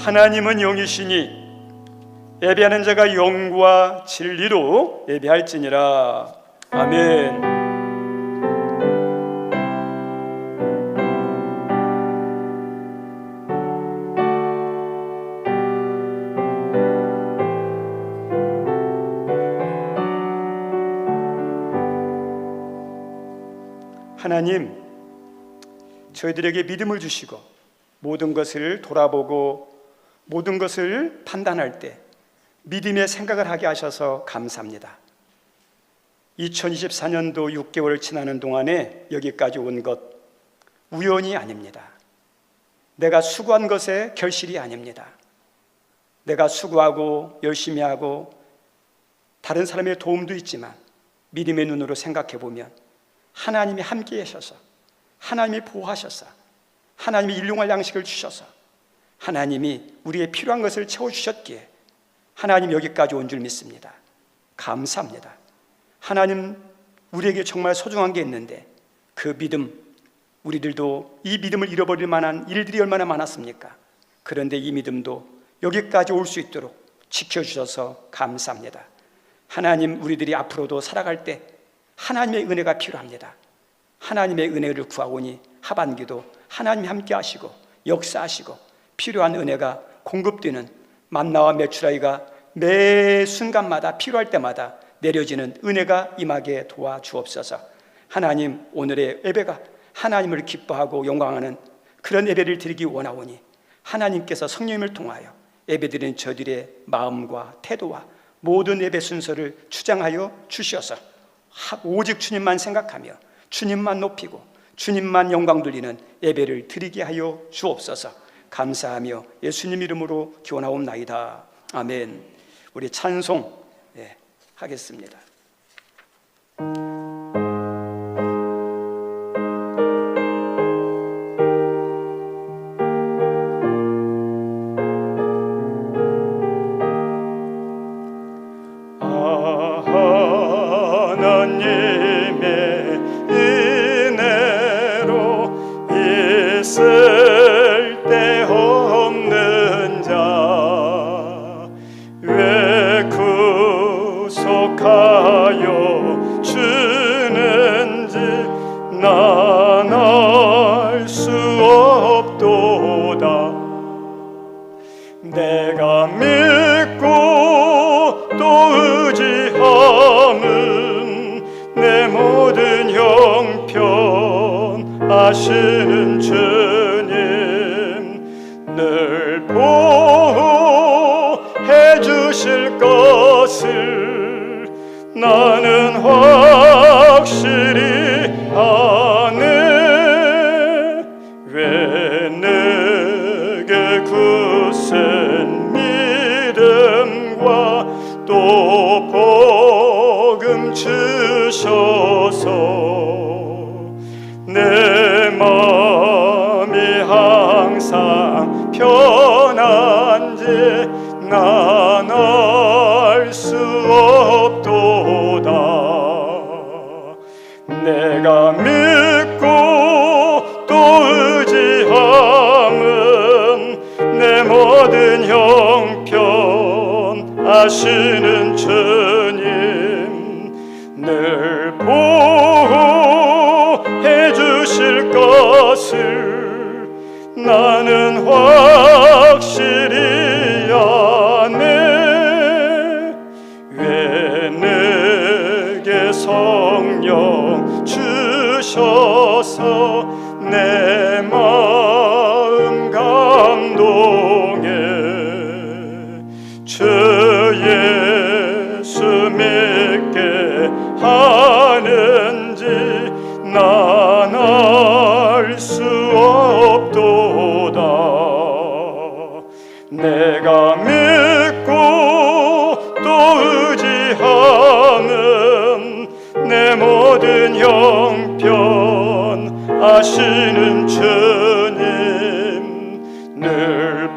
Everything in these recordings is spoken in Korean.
하나님은 영이시니 예배하는 자가 영과 진리로 예배할지니라. 아멘. 하나님, 저희들에게 믿음을 주시고 모든 것을 돌아보고 모든 것을 판단할 때 믿음의 생각을 하게 하셔서 감사합니다. 2024년도 6개월을 지나는 동안에 여기까지 온 것 우연이 아닙니다. 내가 수고한 것의 결실이 아닙니다. 내가 수고하고 열심히 하고 다른 사람의 도움도 있지만 믿음의 눈으로 생각해 보면 하나님이 함께 하셔서, 하나님이 보호하셔서, 하나님이 일용할 양식을 주셔서, 하나님이 우리의 필요한 것을 채워주셨기에 하나님 여기까지 온 줄 믿습니다. 감사합니다. 하나님 우리에게 정말 소중한 게 있는데 그 믿음, 우리들도 이 믿음을 잃어버릴 만한 일들이 얼마나 많았습니까? 그런데 이 믿음도 여기까지 올 수 있도록 지켜주셔서 감사합니다. 하나님, 우리들이 앞으로도 살아갈 때 하나님의 은혜가 필요합니다. 하나님의 은혜를 구하오니 하반기도 하나님이 함께 하시고 역사하시고 필요한 은혜가 공급되는 만나와 메추라기가 매 순간마다 필요할 때마다 내려지는 은혜가 임하게 도와주옵소서. 하나님, 오늘의 예배가 하나님을 기뻐하고 영광하는 그런 예배를 드리기 원하오니 하나님께서 성령님을 통하여 예배드리는 저들의 마음과 태도와 모든 예배 순서를 주장하여 주시어서 오직 주님만 생각하며 주님만 높이고 주님만 영광 돌리는 예배를 드리게 하여 주옵소서. 감사하며 예수님 이름으로 기원하옵나이다. 아멘. 우리 찬송 하겠습니다. 내가 믿고 또 의지함은 내 모든 형편 아시는 주님, 늘 보호해 주실 것을 나는 확실히 아네. 왜 내게 굳센 믿음과 또 복음 주셔서 내 마음이 항상 편한지 난 알 수 없도다. 내가 믿고 또 의지함은 내 모든 형편 아시는 주님, 늘 보호해 주실 것을 나는 확실히 아네. 왜 내게 성령 주셔서 내 마음 감동해 주 예수 믿게 하는지 난 알 수 없도다. 내가 믿고 또 의지함은 내 모든 형편 아시는 주님, 늘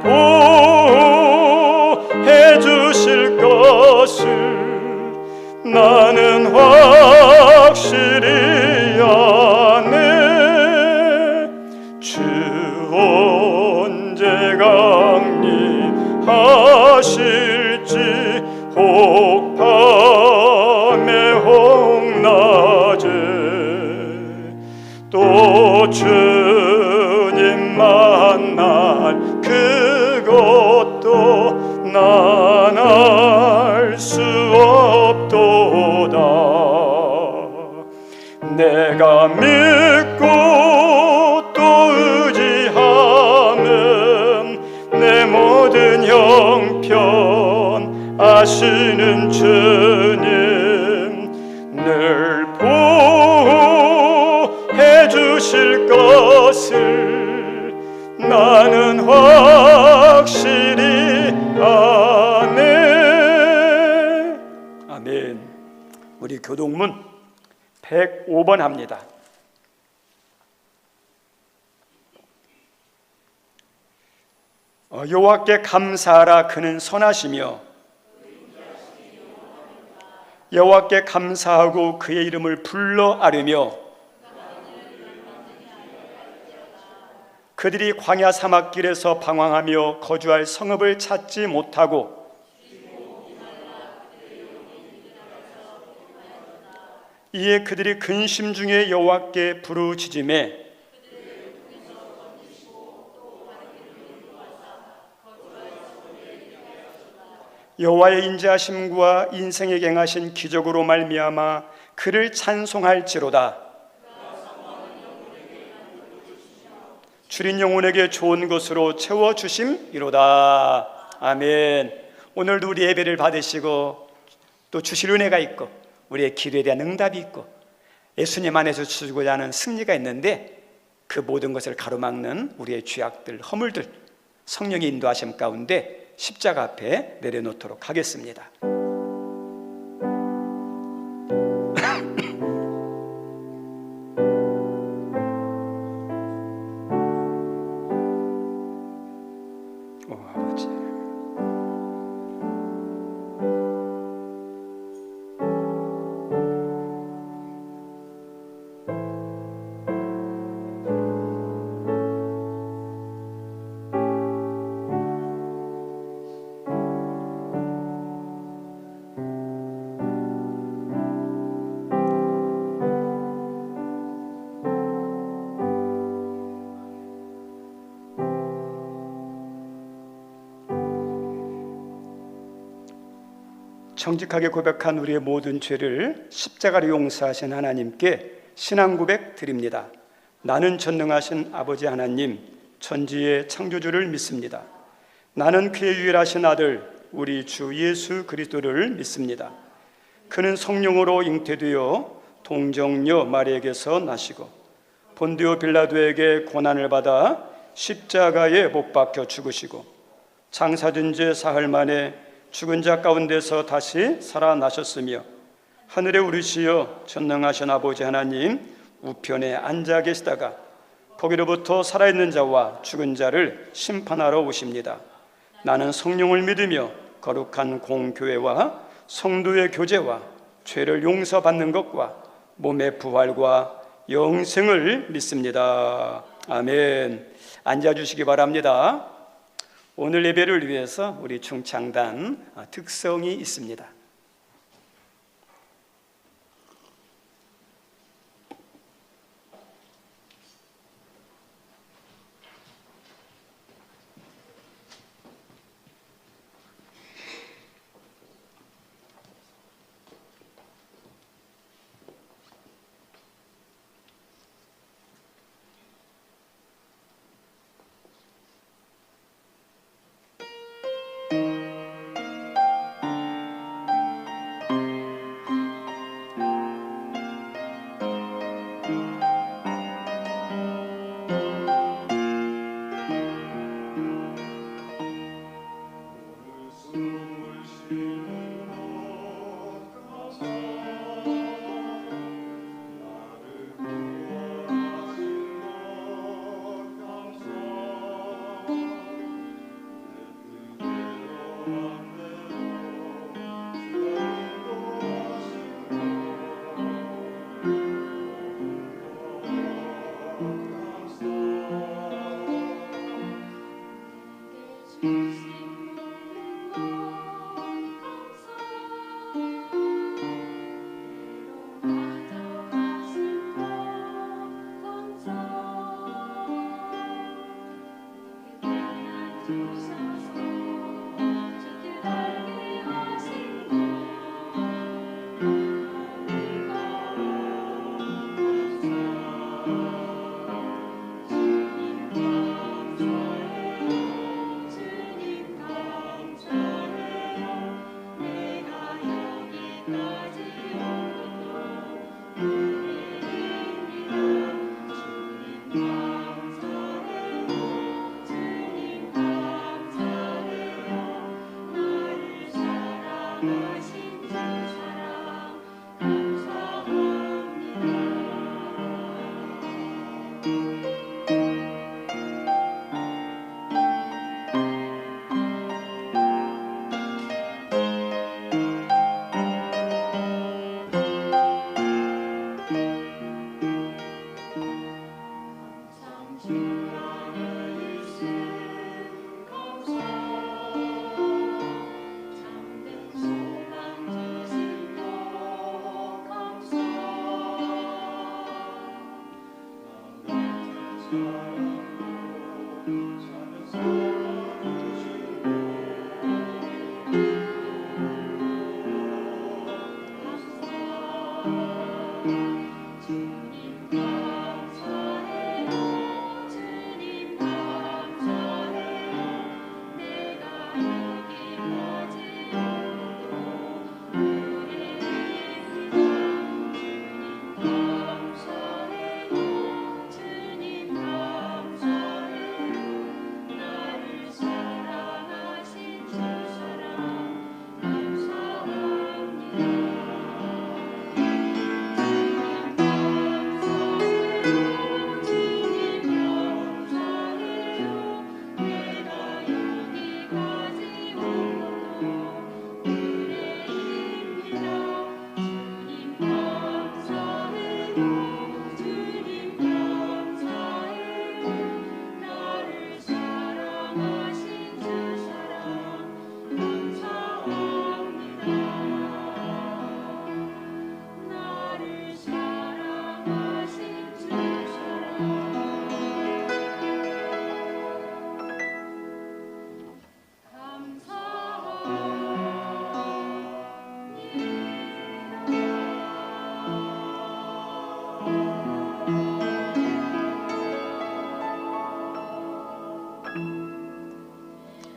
보호해 주실 것을 나는 확실히 아네. 주 언제가 강림하실지 혹 밤에 혹 낮에 또 주님 만날 그것도 난 알 수 없도다. 내가 믿고 또 의지하면 내 모든 형편 아시는 주님 늘 보호해 주실 것을 나는 확실히 아네. 아멘. 우리 교동문 105번 합니다. 여호와께 감사하라. 그는 선하시며 여호와께 감사하고 그의 이름을 불러 아뢰며 그들이 광야 사막길에서 방황하며 거주할 성읍을 찾지 못하고 이에 그들이 근심 중에 여호와께 부르짖음에 여호와의 인자하심과 인생에 행하신 기적으로 말미암아 그를 찬송할지로다. 주린 영혼에게 좋은 것으로 채워주심이로다. 아멘. 오늘도 우리 예배를 받으시고 또 주실 은혜가 있고 우리의 기도에 대한 응답이 있고 예수님 안에서 주고자 하는 승리가 있는데 그 모든 것을 가로막는 우리의 죄악들, 허물들 성령의 인도하심 가운데 십자가 앞에 내려놓도록 하겠습니다. 아버지, 정직하게 고백한 우리의 모든 죄를 십자가로 용서하신 하나님께 신앙 고백 드립니다. 나는 전능하신 아버지 하나님, 천지의 창조주를 믿습니다. 나는 그의 유일하신 아들 우리 주 예수 그리스도를 믿습니다. 그는 성령으로 잉태되어 동정녀 마리에게서 나시고 본디오 빌라도에게 고난을 받아 십자가에 못 박혀 죽으시고 장사된 지 사흘 만에 죽은 자 가운데서 다시 살아나셨으며 하늘에 우리시여 전능하신 아버지 하나님 우편에 앉아 계시다가 거기로부터 살아있는 자와 죽은 자를 심판하러 오십니다. 나는 성령을 믿으며 거룩한 공교회와 성도의 교제와 죄를 용서받는 것과 몸의 부활과 영생을 믿습니다. 아멘. 앉아주시기 바랍니다. 오늘 예배를 위해서 우리 중창단 특성이 있습니다.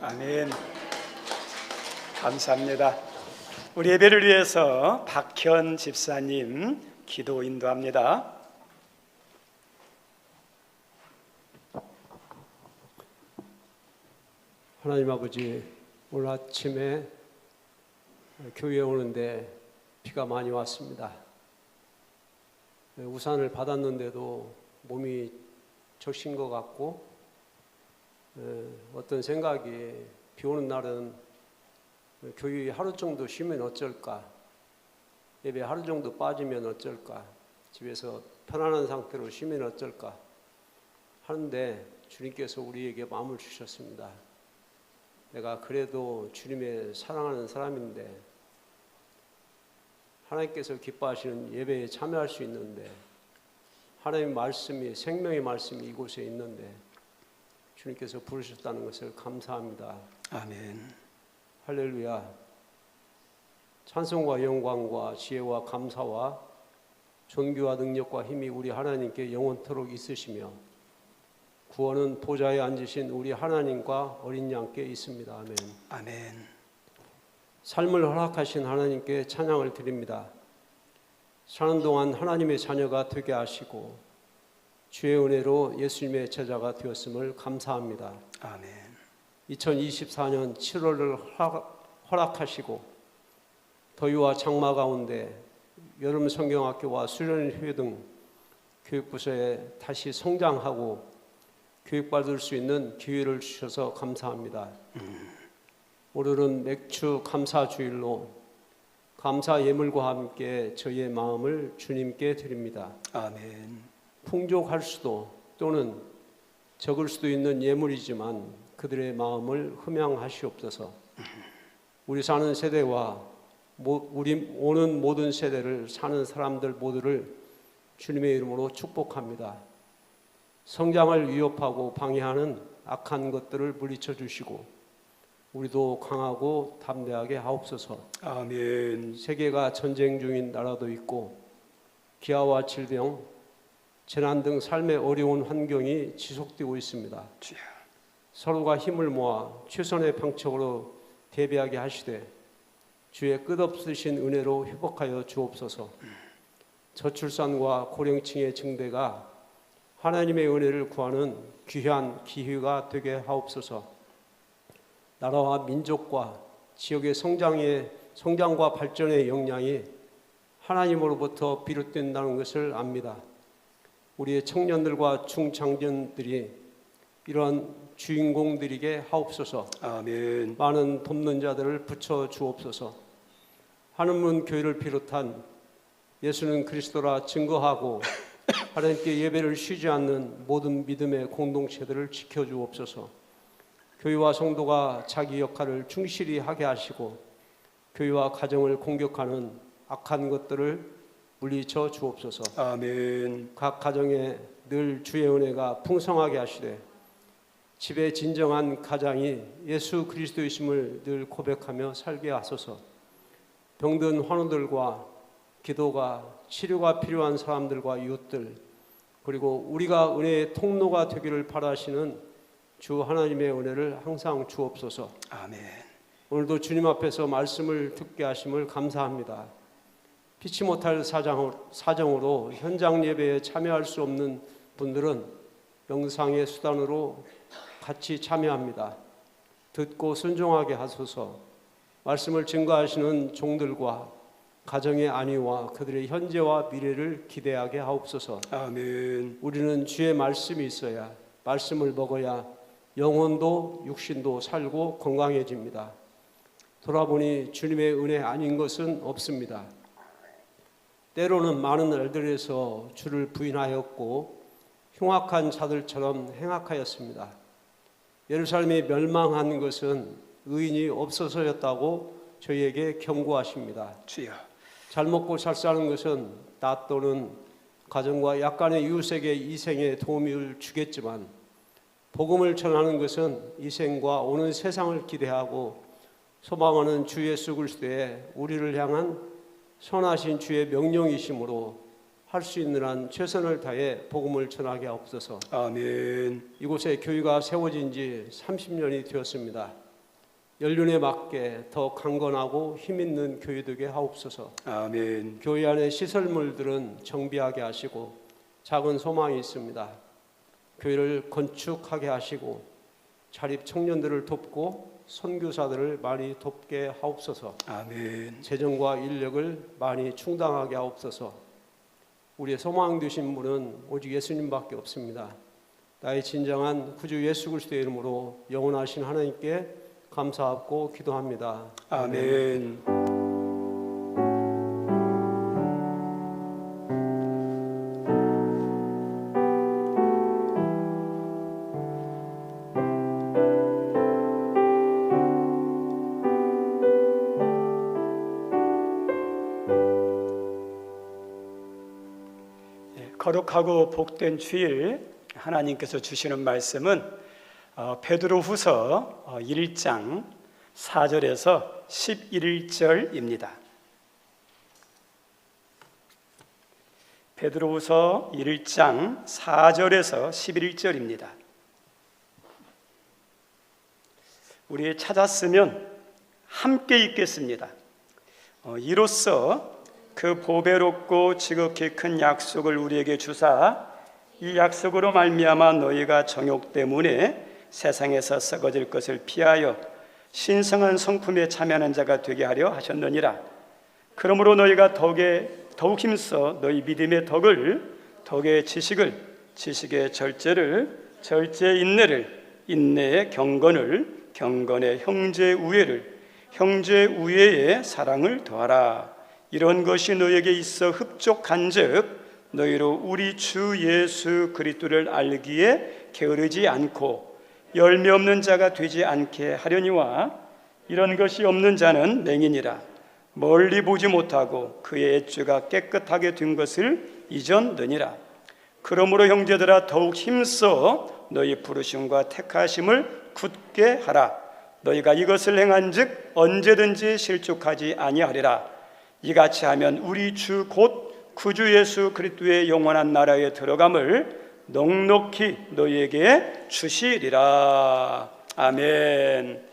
아멘. 감사합니다. 우리 예배를 위해서 박현 집사님 기도 인도합니다. 하나님 아버지, 오늘 아침에 교회에 오는데 비가 많이 왔습니다. 우산을 받았는데도 몸이 적신 것 같고, 어떤 생각이 비 오는 날은 교회 하루 정도 쉬면 어쩔까, 예배 하루 정도 빠지면 어쩔까, 집에서 편안한 상태로 쉬면 어쩔까 하는데 주님께서 우리에게 마음을 주셨습니다. 내가 그래도 주님의 사랑하는 사람인데, 하나님께서 기뻐하시는 예배에 참여할 수 있는데, 하나님의 말씀이, 생명의 말씀이 이곳에 있는데 주님께서 부르셨다는 것을 감사합니다. 아멘. 할렐루야. 찬송과 영광과 지혜와 감사와 존귀와 능력과 힘이 우리 하나님께 영원토록 있으시며, 구원은 보좌에 앉으신 우리 하나님과 어린 양께 있습니다. 아멘. 아멘. 삶을 허락하신 하나님께 찬양을 드립니다. 사는 동안 하나님의 자녀가 되게 하시고 주의 은혜로 예수님의 제자가 되었음을 감사합니다. 아멘. 2024년 7월을 허락하시고 더위와 장마 가운데 여름 성경학교와 수련회 등 교육부서에 다시 성장하고 교육받을 수 있는 기회를 주셔서 감사합니다. 오늘은 맥주 감사 주일로 감사 예물과 함께 저희의 마음을 주님께 드립니다. 아멘. 풍족할 수도 또는 적을 수도 있는 예물이지만 그들의 마음을 흠양하시옵소서. 우리 사는 세대와 우리 오는 모든 세대를 사는 사람들 모두를 주님의 이름으로 축복합니다. 성장을 위협하고 방해하는 악한 것들을 물리쳐 주시고 우리도 강하고 담대하게 하옵소서. 아멘. 세계가 전쟁 중인 나라도 있고 기아와 질병, 재난 등 삶의 어려운 환경이 지속되고 있습니다. 주여. 서로가 힘을 모아 최선의 방책으로 대비하게 하시되 주의 끝없으신 은혜로 회복하여 주옵소서. 저출산과 고령층의 증대가 하나님의 은혜를 구하는 귀한 기회가 되게 하옵소서. 나라와 민족과 지역의 성장과 발전의 역량이 하나님으로부터 비롯된다는 것을 압니다. 우리의 청년들과 중장년들이 이러한 주인공들에게 하옵소서. 아멘. 많은 돕는 자들을 붙여 주옵소서. 하늘문 교회를 비롯한 예수는 그리스도라 증거하고 하나님께 예배를 쉬지 않는 모든 믿음의 공동체들을 지켜 주옵소서. 교회와 성도가 자기 역할을 충실히 하게 하시고 교회와 가정을 공격하는 악한 것들을 물리쳐 주옵소서. 아멘. 각 가정에 늘 주의 은혜가 풍성하게 하시되 집의 진정한 가장이 예수 그리스도이심을 늘 고백하며 살게 하소서. 병든 환우들과 기도가 치료가 필요한 사람들과 이웃들 그리고 우리가 은혜의 통로가 되기를 바라시는 주 하나님의 은혜를 항상 주옵소서. 아멘. 오늘도 주님 앞에서 말씀을 듣게 하심을 감사합니다. 피치 못할 사정으로 현장 예배에 참여할 수 없는 분들은 영상의 수단으로 같이 참여합니다. 듣고 순종하게 하소서. 말씀을 증거하시는 종들과 가정의 안위와 그들의 현재와 미래를 기대하게 하옵소서. 아멘. 우리는 주의 말씀이 있어야 말씀을 먹어야 영혼도 육신도 살고 건강해집니다. 돌아보니 주님의 은혜 아닌 것은 없습니다. 때로는 많은 날들에서 주를 부인하였고 흉악한 자들처럼 행악하였습니다. 예루살렘이 멸망한 것은 의인이 없어서였다고 저희에게 경고하십니다. 주여. 잘 먹고 잘 사는 것은 나 또는 가정과 약간의 이웃에게 이생에 도움을 주겠지만 복음을 전하는 것은 이 생과 오는 세상을 기대하고 소망하는 주 예수 그리스도의 우리를 향한 선하신 주의 명령이심으로 할 수 있는 한 최선을 다해 복음을 전하게 하옵소서. 아멘. 이곳에 교회가 세워진 지 30년이 되었습니다. 연륜에 맞게 더 강건하고 힘있는 교회 되게 하옵소서. 아멘. 교회 안의 시설물들은 정비하게 하시고 작은 소망이 있습니다. 교회를 건축하게 하시고 자립 청년들을 돕고 선교사들을 많이 돕게 하옵소서. 아멘. 재정과 인력을 많이 충당하게 하옵소서. 우리의 소망 되신 분은 오직 예수님밖에 없습니다. 나의 진정한 구주 예수 그리스도의 이름으로 영원하신 하나님께 감사하고 기도합니다. 아멘. 거룩하고 복된 주일 하나님께서 주시는 말씀은 베드로후서 1장 4절에서 11절입니다. 베드로후서 1장 4절에서 11절입니다. 우리 찾았으면 함께 읽겠습니다. 이로써 그 보배롭고 지극히 큰 약속을 우리에게 주사 이 약속으로 말미암아 너희가 정욕 때문에 세상에서 썩어질 것을 피하여 신성한 성품에 참여하는 자가 되게 하려 하셨느니라. 그러므로 너희가 더욱 힘써 너희 믿음의 덕을, 덕의 지식을, 지식의 절제를, 절제의 인내를, 인내의 경건을, 경건의 형제 우애를, 형제 우애의 사랑을 더하라. 이런 것이 너에게 있어 흡족한즉 너희로 우리 주 예수 그리스도를 알기에 게으르지 않고 열매 없는 자가 되지 않게 하려니와 이런 것이 없는 자는 맹인이라 멀리 보지 못하고 그의 애주가 깨끗하게 된 것을 잊었느니라. 그러므로 형제들아 더욱 힘써 너희 부르심과 택하심을 굳게 하라. 너희가 이것을 행한즉 언제든지 실족하지 아니하리라. 이같이 하면 우리 주 곧 구주 예수 그리스도의 영원한 나라에 들어감을 넉넉히 너희에게 주시리라. 아멘.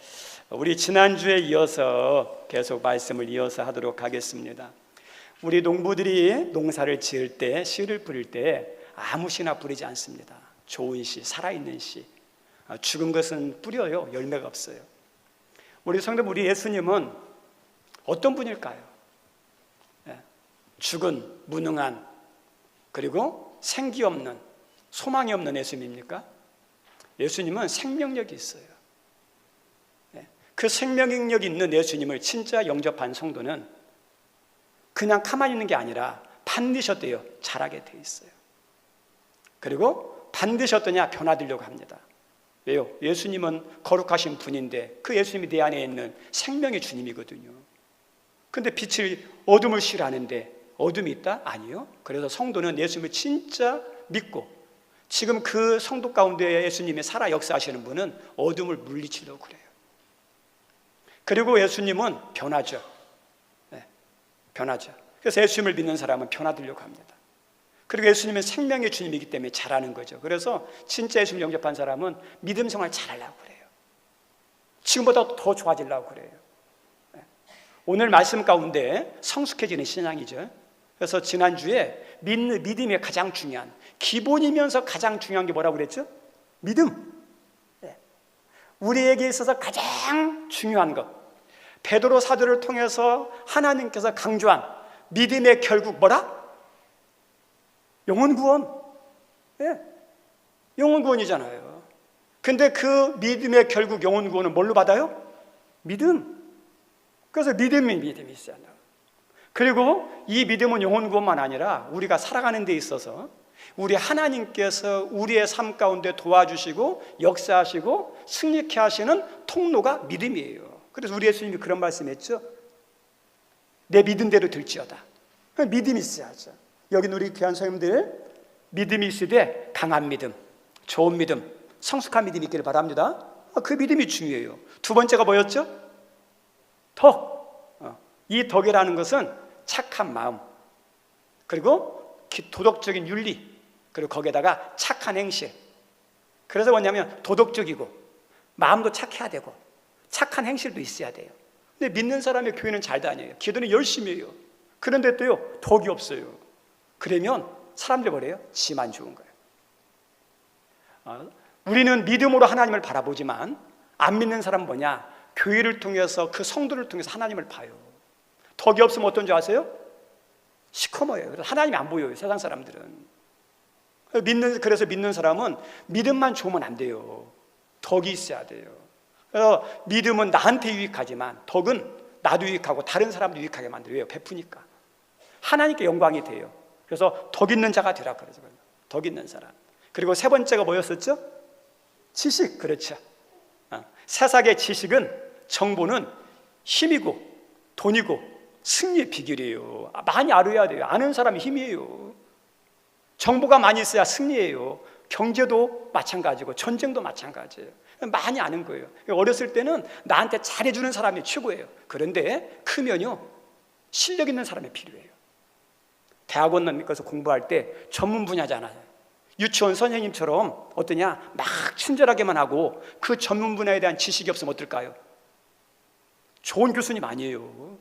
우리 지난주에 이어서 계속 말씀을 이어서 하도록 하겠습니다. 우리 농부들이 농사를 지을 때, 씨를 뿌릴 때 아무 씨나 뿌리지 않습니다. 좋은 씨, 살아있는 씨. 죽은 것은 뿌려요. 열매가 없어요. 우리 성도, 우리 예수님은 어떤 분일까요? 죽은, 무능한, 그리고 생기 없는, 소망이 없는 예수님입니까? 예수님은 생명력이 있어요. 그 생명력이 있는 예수님을 진짜 영접한 성도는 그냥 가만히 있는 게 아니라 반드시 어때요? 자라게 돼 있어요. 그리고 반드시 어떠냐? 변화되려고 합니다. 왜요? 예수님은 거룩하신 분인데 그 예수님이 내 안에 있는 생명의 주님이거든요. 근데 빛을, 어둠을 싫어하는데 어둠이 있다? 아니요. 그래서 성도는 예수님을 진짜 믿고 지금 그 성도 가운데 예수님이 살아 역사하시는 분은 어둠을 물리치려고 그래요. 그리고 예수님은 변하죠. 변하죠. 그래서 예수님을 믿는 사람은 변화되려고 합니다. 그리고 예수님은 생명의 주님이기 때문에 잘하는 거죠. 그래서 진짜 예수님을 영접한 사람은 믿음 생활 잘하려고 그래요. 지금보다 더 좋아지려고 그래요. 오늘 말씀 가운데 성숙해지는 신앙이죠. 그래서 지난주에 믿음이 가장 중요한, 기본이면서 가장 중요한 게 뭐라고 그랬죠? 믿음. 우리에게 있어서 가장 중요한 것, 베드로 사도를 통해서 하나님께서 강조한 믿음의 결국 뭐라? 영혼 구원. 영혼 구원이잖아요. 근데 그 믿음의 결국 영혼 구원은 뭘로 받아요? 믿음. 그래서 믿음이 있어야 한다. 그리고 이 믿음은 영혼 구원만 아니라 우리가 살아가는 데 있어서 우리 하나님께서 우리의 삶 가운데 도와주시고 역사하시고 승리케 하시는 통로가 믿음이에요. 그래서 우리 예수님이 그런 말씀했죠. 내 믿음대로 될지어다. 믿음이 있어야죠. 여기는 우리 귀한 성님들 믿음이 있으되 강한 믿음, 좋은 믿음, 성숙한 믿음이 있기를 바랍니다. 그 믿음이 중요해요. 두 번째가 뭐였죠? 덕. 이 덕이라는 것은 착한 마음, 그리고 도덕적인 윤리, 그리고 거기에다가 착한 행실. 그래서 뭐냐면 도덕적이고 마음도 착해야 되고 착한 행실도 있어야 돼요. 근데 믿는 사람의 교회는 잘 다녀요. 기도는 열심히 해요. 그런데 또요, 덕이 없어요. 그러면 사람들이 뭐래요? 지만 좋은 거예요. 우리는 믿음으로 하나님을 바라보지만 안 믿는 사람은 뭐냐? 교회를 통해서, 그 성도를 통해서 하나님을 봐요. 덕이 없으면 어떤 줄 아세요? 시커머요. 그래서 하나님이 안 보여요, 세상 사람들은. 그래서 믿는 사람은 믿음만 좋으면 안 돼요. 덕이 있어야 돼요. 그래서 믿음은 나한테 유익하지만 덕은 나도 유익하고 다른 사람도 유익하게 만들어요. 베푸니까 하나님께 영광이 돼요. 그래서 덕 있는 자가 되라 그러죠. 덕 있는 사람. 그리고 세 번째가 뭐였었죠? 지식. 그렇죠. 세상의 지식은, 정보는 힘이고 돈이고 승리의 비결이에요. 많이 알아야 돼요. 아는 사람이 힘이에요. 정보가 많이 있어야 승리예요. 경제도 마찬가지고 전쟁도 마찬가지예요. 많이 아는 거예요. 어렸을 때는 나한테 잘해주는 사람이 최고예요. 그런데 크면요, 실력 있는 사람이 필요해요. 대학원 가서 공부할 때 전문 분야잖아요. 유치원 선생님처럼 어떠냐, 막 친절하게만 하고 그 전문 분야에 대한 지식이 없으면 어떨까요? 좋은 교수님 아니에요.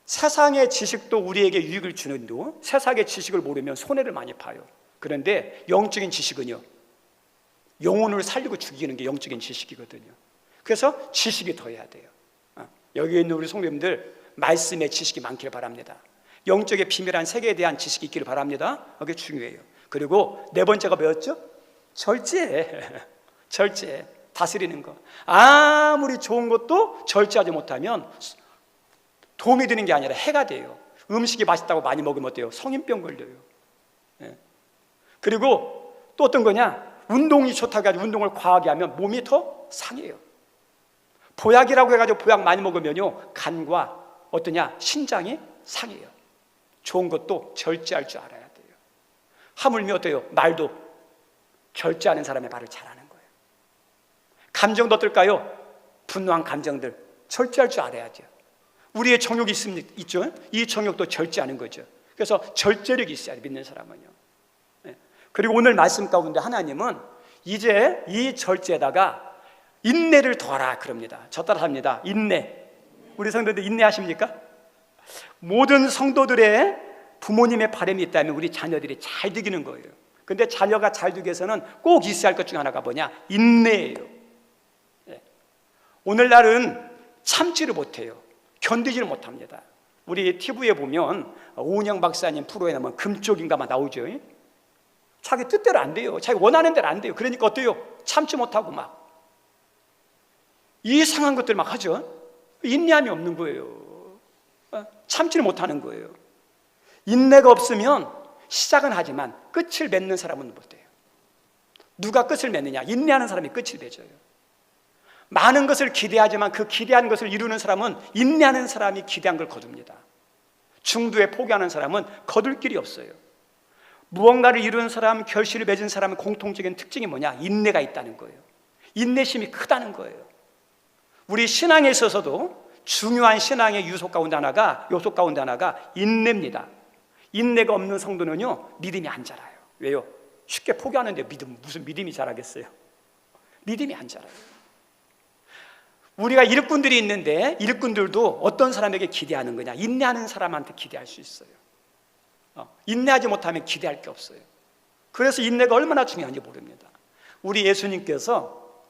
세상의 지식도 우리에게 유익을 주는데 세상의 지식을 모르면 손해를 많이 봐요. 그런데 영적인 지식은요, 영혼을 살리고 죽이는 게 영적인 지식이거든요. 그래서 지식이 더 해야 돼요. 여기 있는 우리 성도님들 말씀의 지식이 많기를 바랍니다. 영적의 비밀한 세계에 대한 지식이 있기를 바랍니다. 그게 중요해요. 그리고 네 번째가 뭐였죠? 절제. 절제. 다스리는 거. 아무리 좋은 것도 절제하지 못하면 도움이 되는 게 아니라 해가 돼요. 음식이 맛있다고 많이 먹으면 어때요? 성인병 걸려요. 그리고 또 어떤 거냐? 운동이 좋다고 해가지고 운동을 과하게 하면 몸이 더 상해요. 보약이라고 해가지고 보약 많이 먹으면요, 간과 어떠냐, 신장이 상해요. 좋은 것도 절제할 줄 알아야 돼요. 하물며 어때요? 말도 절제하는 사람의 말을 잘하는 거예요. 감정도 어떨까요? 분노한 감정들 절제할 줄 알아야죠. 우리의 정욕이 있죠? 이 정욕도 절제하는 거죠. 그래서 절제력이 있어야 돼요, 믿는 사람은요. 그리고 오늘 말씀 가운데 하나님은 이제 이 절제에다가 인내를 더하라 그럽니다. 저 따라 합니다. 인내. 우리 성도들 인내하십니까? 모든 성도들의 부모님의 바람이 있다면 우리 자녀들이 잘 되기는 거예요. 근데 자녀가 잘 되기 위해서는 꼭 있어야 할 것 중 하나가 뭐냐? 인내예요. 오늘날은 참지를 못해요. 견디지를 못합니다. 우리 TV에 보면 오은영 박사님 프로에 나오면 금쪽인가만 나오죠. 자기 뜻대로 안 돼요. 자기 원하는 대로 안 돼요. 그러니까 어때요? 참지 못하고 막 이상한 것들 막 하죠. 인내함이 없는 거예요. 참지를 못하는 거예요. 인내가 없으면 시작은 하지만 끝을 맺는 사람은 못해요. 누가 끝을 맺느냐? 인내하는 사람이 끝을 맺어요. 많은 것을 기대하지만 그 기대한 것을 이루는 사람은 인내하는 사람이 기대한 걸 거둡니다. 중도에 포기하는 사람은 거둘 길이 없어요. 무언가를 이루는 사람, 결실을 맺은 사람의 공통적인 특징이 뭐냐? 인내가 있다는 거예요. 인내심이 크다는 거예요. 우리 신앙에 있어서도 중요한 신앙의 요소 가운데 하나가 인내입니다. 인내가 없는 성도는요, 믿음이 안 자라요. 왜요? 쉽게 포기하는데 무슨 믿음이 자라겠어요? 믿음이 안 자라요. 우리가 일꾼들이 있는데 일꾼들도 어떤 사람에게 기대하는 거냐? 인내하는 사람한테 기대할 수 있어요. 인내하지 못하면 기대할 게 없어요. 그래서 인내가 얼마나 중요한지 모릅니다. 우리 예수님께서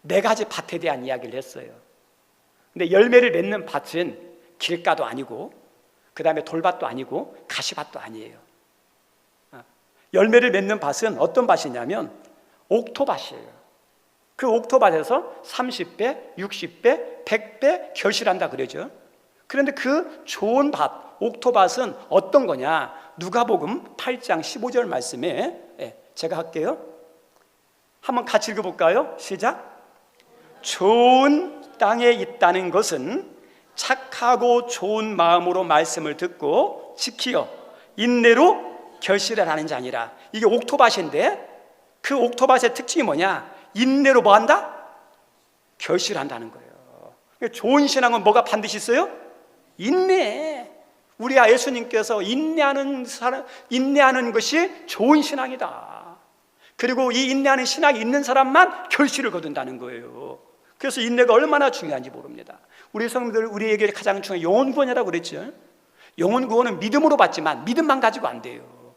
4가지 밭에 대한 이야기를 했어요. 근데 열매를 맺는 밭은 길가도 아니고 그 다음에 돌밭도 아니고 가시밭도 아니에요. 열매를 맺는 밭은 어떤 밭이냐면 옥토밭이에요. 그 옥토밭에서 30배, 60배, 100배 결실한다 그러죠. 그런데 그 좋은 밭, 옥토밭은 어떤 거냐? 누가복음 8장 15절 말씀에 제가 할게요. 한번 같이 읽어볼까요? 시작. 좋은 땅에 있다는 것은 착하고 좋은 마음으로 말씀을 듣고 지키어 인내로 결실을 하는 자니라. 이게 옥토밭인데 그 옥토밭의 특징이 뭐냐? 인내로 뭐 한다? 결실한다는 거예요. 좋은 신앙은 뭐가 반드시 있어요? 인내. 우리 예수님께서 인내하는 것이 좋은 신앙이다. 그리고 이 인내하는 신앙이 있는 사람만 결실을 거둔다는 거예요. 그래서 인내가 얼마나 중요한지 모릅니다. 우리 성도들, 우리에게 가장 중요한 영혼 구원이라고 그랬죠. 영혼 구원은 믿음으로 받지만 믿음만 가지고 안 돼요.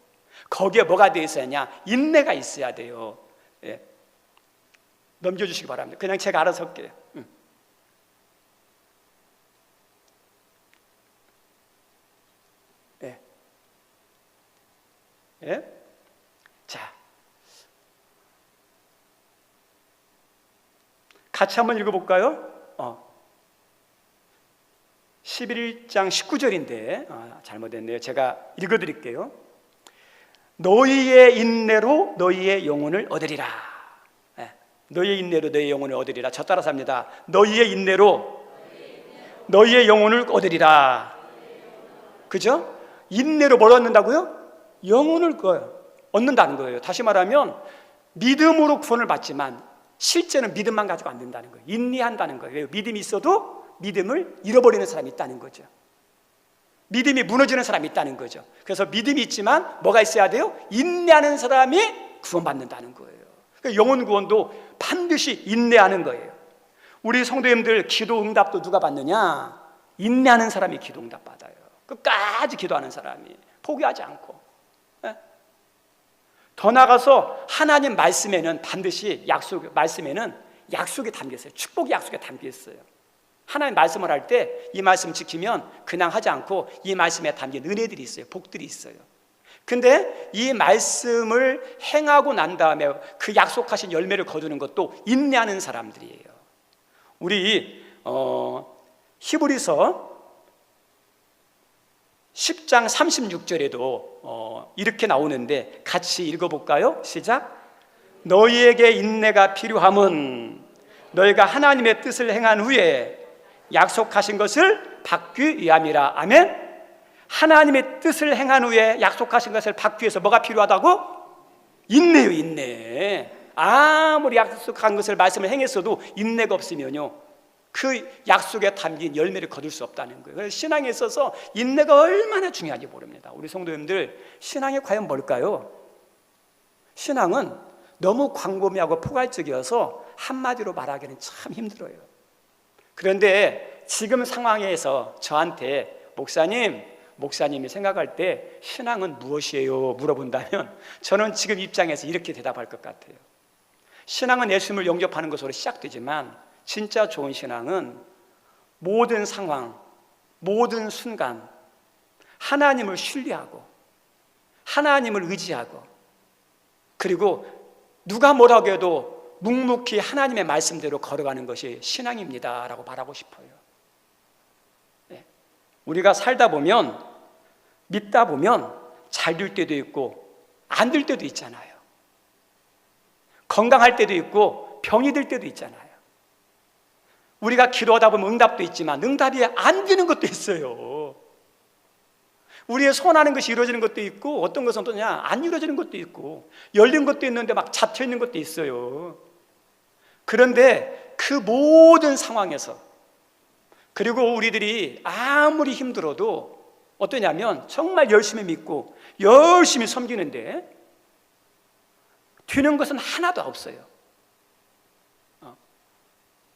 거기에 뭐가 되어 있어야 하냐? 인내가 있어야 돼요. 넘겨주시기 바랍니다. 그냥 제가 알아서 할게요. 자, 같이 한번 읽어볼까요? 11장 19절인데 잘못했네요. 제가 읽어드릴게요. 너희의 인내로 너희의 영혼을 얻으리라. 너희의 인내로 너희의 영혼을 얻으리라. 저 따라서 합니다. 너희의 인내로 너희의 영혼을 얻으리라. 그죠? 인내로 뭘 얻는다고요? 영혼을 얻는다는 거예요. 다시 말하면 믿음으로 구원을 받지만 실제는 믿음만 가지고 안 된다는 거예요. 인내한다는 거예요. 믿음이 있어도 믿음을 잃어버리는 사람이 있다는 거죠. 믿음이 무너지는 사람이 있다는 거죠. 그래서 믿음이 있지만 뭐가 있어야 돼요? 인내하는 사람이 구원받는다는 거예요. 그러니까 영혼 구원도 반드시 인내하는 거예요. 우리 성도님들 기도 응답도 누가 받느냐? 인내하는 사람이 기도 응답 받아요. 끝까지 기도하는 사람이, 포기하지 않고. 더 나아가서 하나님 말씀에는 반드시 말씀에는 약속이 담겨 있어요. 축복이 약속에 담겨 있어요. 하나님 말씀을 할 때 이 말씀 지키면 그냥 하지 않고 이 말씀에 담긴 은혜들이 있어요. 복들이 있어요. 근데 이 말씀을 행하고 난 다음에 그 약속하신 열매를 거두는 것도 인내하는 사람들이에요. 우리 히브리서 10장 36절에도 이렇게 나오는데 같이 읽어볼까요? 시작. 너희에게 인내가 필요함은 너희가 하나님의 뜻을 행한 후에 약속하신 것을 받기 위함이라. 아멘. 하나님의 뜻을 행한 후에 약속하신 것을 받기 위해서 뭐가 필요하다고? 인내요, 인내. 아무리 약속한 것을 말씀을 행했어도 인내가 없으면요 그 약속에 담긴 열매를 거둘 수 없다는 거예요. 그래서 신앙에 있어서 인내가 얼마나 중요한지 모릅니다. 우리 성도님들, 신앙이 과연 뭘까요? 신앙은 너무 광범위하고 포괄적이어서 한마디로 말하기는 참 힘들어요. 그런데 지금 상황에서 저한테 목사님이 생각할 때 신앙은 무엇이에요? 물어본다면 저는 지금 입장에서 이렇게 대답할 것 같아요. 신앙은 예수님을 영접하는 것으로 시작되지만 진짜 좋은 신앙은 모든 상황, 모든 순간 하나님을 신뢰하고 하나님을 의지하고 그리고 누가 뭐라고 해도 묵묵히 하나님의 말씀대로 걸어가는 것이 신앙입니다 라고 말하고 싶어요. 우리가 살다 보면 믿다 보면 잘 될 때도 있고 안 될 때도 있잖아요. 건강할 때도 있고 병이 들 때도 있잖아요. 우리가 기도하다 보면 응답도 있지만 응답이 안 되는 것도 있어요. 우리의 소원하는 것이 이루어지는 것도 있고 어떤 것은 어떠냐 안 이루어지는 것도 있고 열린 것도 있는데 막 잡혀 있는 것도 있어요. 그런데 그 모든 상황에서 그리고 우리들이 아무리 힘들어도 어떠냐면 정말 열심히 믿고 열심히 섬기는데 되는 것은 하나도 없어요.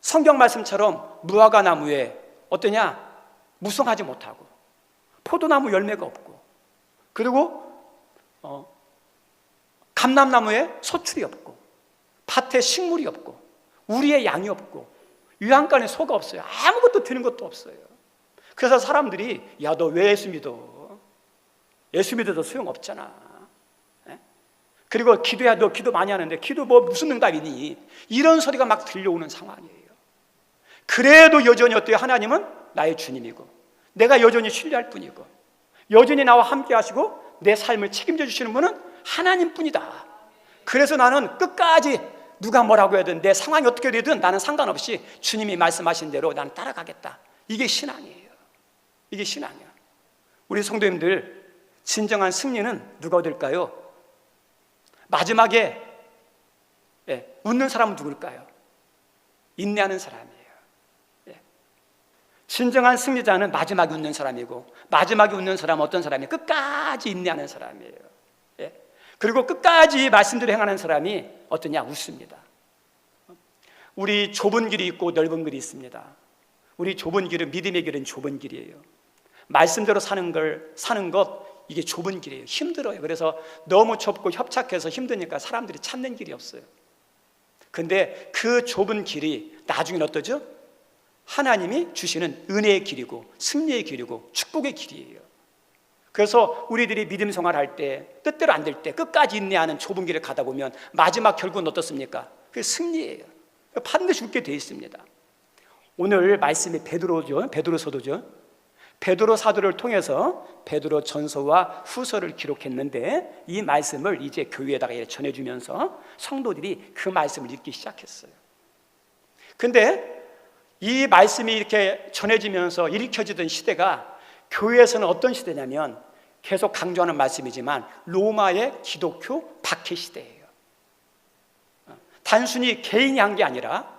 성경 말씀처럼 무화과 나무에 어떠냐 무성하지 못하고 포도나무 열매가 없고 그리고 감람나무에 소출이 없고 밭에 식물이 없고 우리의 양이 없고 유향간에 소가 없어요. 아무것도 되는 것도 없어요. 그래서 사람들이 야, 너 왜 예수 믿어? 예수 믿어도 소용없잖아. 그리고 기도야, 너 기도 많이 하는데 기도 뭐 무슨 응답이니? 이런 소리가 막 들려오는 상황이에요. 그래도 여전히 어때요? 하나님은 나의 주님이고 내가 여전히 신뢰할 뿐이고 여전히 나와 함께 하시고 내 삶을 책임져 주시는 분은 하나님뿐이다. 그래서 나는 끝까지 누가 뭐라고 해든 내 상황이 어떻게 되든 나는 상관없이 주님이 말씀하신 대로 나는 따라가겠다. 이게 신앙이에요. 이게 신앙이야. 우리 성도님들, 진정한 승리는 누가 얻을까요? 마지막에 웃는 사람은 누굴까요? 인내하는 사람이에요. 진정한 승리자는 마지막에 웃는 사람이고 마지막에 웃는 사람은 어떤 사람이에요? 끝까지 인내하는 사람이에요. 그리고 끝까지 말씀대로 행하는 사람이 어떠냐? 웃습니다. 우리 좁은 길이 있고 넓은 길이 있습니다. 우리 좁은 길은 믿음의 길은 좁은 길이에요. 말씀대로 사는 것 이게 좁은 길이에요. 힘들어요. 그래서 너무 좁고 협착해서 힘드니까 사람들이 찾는 길이 없어요. 근데 그 좁은 길이 나중엔 어떠죠? 하나님이 주시는 은혜의 길이고 승리의 길이고 축복의 길이에요. 그래서 우리들이 믿음 생활할 때 뜻대로 안 될 때 끝까지 인내하는 좁은 길을 가다 보면 마지막 결국은 어떻습니까? 그게 승리예요. 반드시 웃게 되어 있습니다. 오늘 말씀이 베드로서도죠. 베드로 사도를 통해서 베드로 전서와 후서를 기록했는데 이 말씀을 이제 교회에다가 전해주면서 성도들이 그 말씀을 읽기 시작했어요. 근데 이 말씀이 이렇게 전해지면서 일으켜지던 시대가 교회에서는 어떤 시대냐면 계속 강조하는 말씀이지만 로마의 기독교 박해 시대예요. 단순히 개인이 한 게 아니라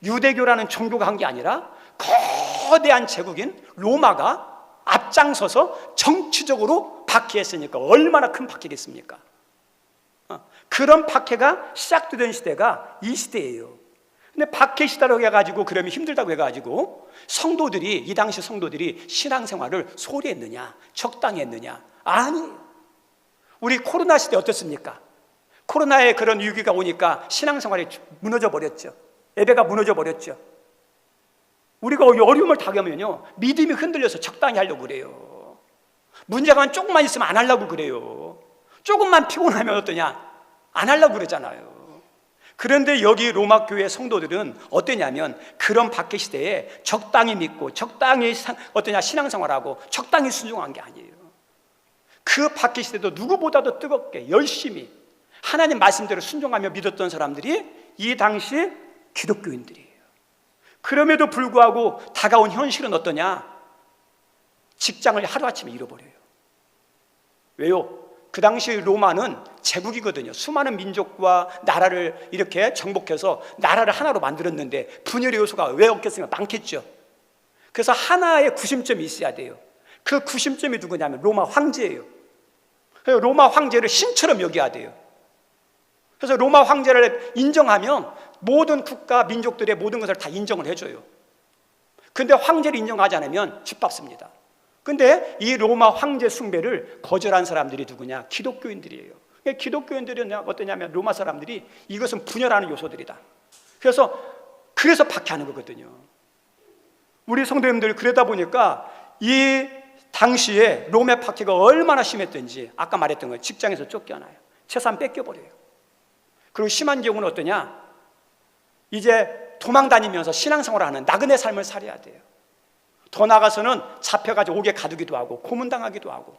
유대교라는 종교가 한 게 아니라 거대한 제국인 로마가 앞장서서 정치적으로 박해했으니까 얼마나 큰 박해겠습니까? 그런 박해가 시작되던 시대가 이 시대예요. 근데 박해 시대라고 해가지고 그러면 힘들다고 해가지고 성도들이 이 당시 성도들이 신앙생활을 소홀히 했느냐 적당히 했느냐? 아니에요. 우리 코로나 시대 어떻습니까? 코로나의 그런 위기가 오니까 신앙생활이 무너져 버렸죠. 예배가 무너져 버렸죠. 우리가 어려움을 당하면요 믿음이 흔들려서 적당히 하려고 그래요. 문제가 조금만 있으면 안 하려고 그래요. 조금만 피곤하면 어떠냐? 안 하려고 그러잖아요. 그런데 여기 로마 교회 성도들은 어떠냐면 그런 박해 시대에 적당히 믿고 적당히 어떠냐 신앙생활하고 적당히 순종한 게 아니에요. 그 박해 시대도 누구보다도 뜨겁게 열심히 하나님 말씀대로 순종하며 믿었던 사람들이 이 당시 기독교인들이에요. 그럼에도 불구하고 다가온 현실은 어떠냐? 직장을 하루아침에 잃어버려요. 왜요? 그 당시 로마는 제국이거든요. 수많은 민족과 나라를 이렇게 정복해서 나라를 하나로 만들었는데 분열의 요소가 왜 없겠습니까? 많겠죠. 그래서 하나의 구심점이 있어야 돼요. 그 구심점이 누구냐면 로마 황제예요. 그래서 로마 황제를 신처럼 여겨야 돼요. 그래서 로마 황제를 인정하면 모든 국가 민족들의 모든 것을 다 인정을 해줘요. 근데 황제를 인정하지 않으면 쥐밟습니다. 근데 이 로마 황제 숭배를 거절한 사람들이 누구냐? 기독교인들이에요. 기독교인들은 어떠냐면 로마 사람들이 이것은 분열하는 요소들이다. 그래서 박해하는 거거든요. 우리 성도님들 그러다 보니까 이 당시에 로마 박해가 얼마나 심했던지 아까 말했던 거예요. 직장에서 쫓겨나요. 재산 뺏겨버려요. 그리고 심한 경우는 어떠냐? 이제 도망 다니면서 신앙생활을 하는 나그네 삶을 살아야 돼요. 더 나아가서는 잡혀가지고 옥에 가두기도 하고 고문당하기도 하고,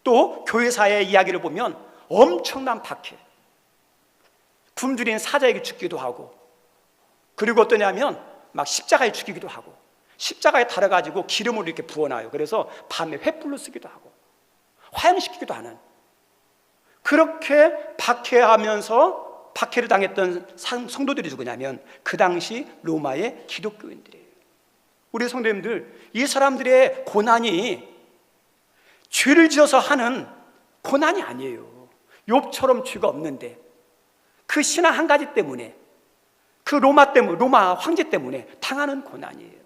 또 교회사의 이야기를 보면 엄청난 박해, 굶주린 사자에게 죽기도 하고, 그리고 어떠냐면 막 십자가에 죽이기도 하고, 십자가에 달아가지고 기름을 이렇게 부어놔요. 그래서 밤에 횃불로 쓰기도 하고 화형시키기도 하는, 그렇게 박해하면서 박해를 당했던 성도들이 누구냐면 그 당시 로마의 기독교인들이에요. 우리 성도님들, 이 사람들의 고난이 죄를 지어서 하는 고난이 아니에요. 욥처럼 죄가 없는데 그 신앙 한 가지 때문에, 그 로마 황제 때문에 당하는 고난이에요.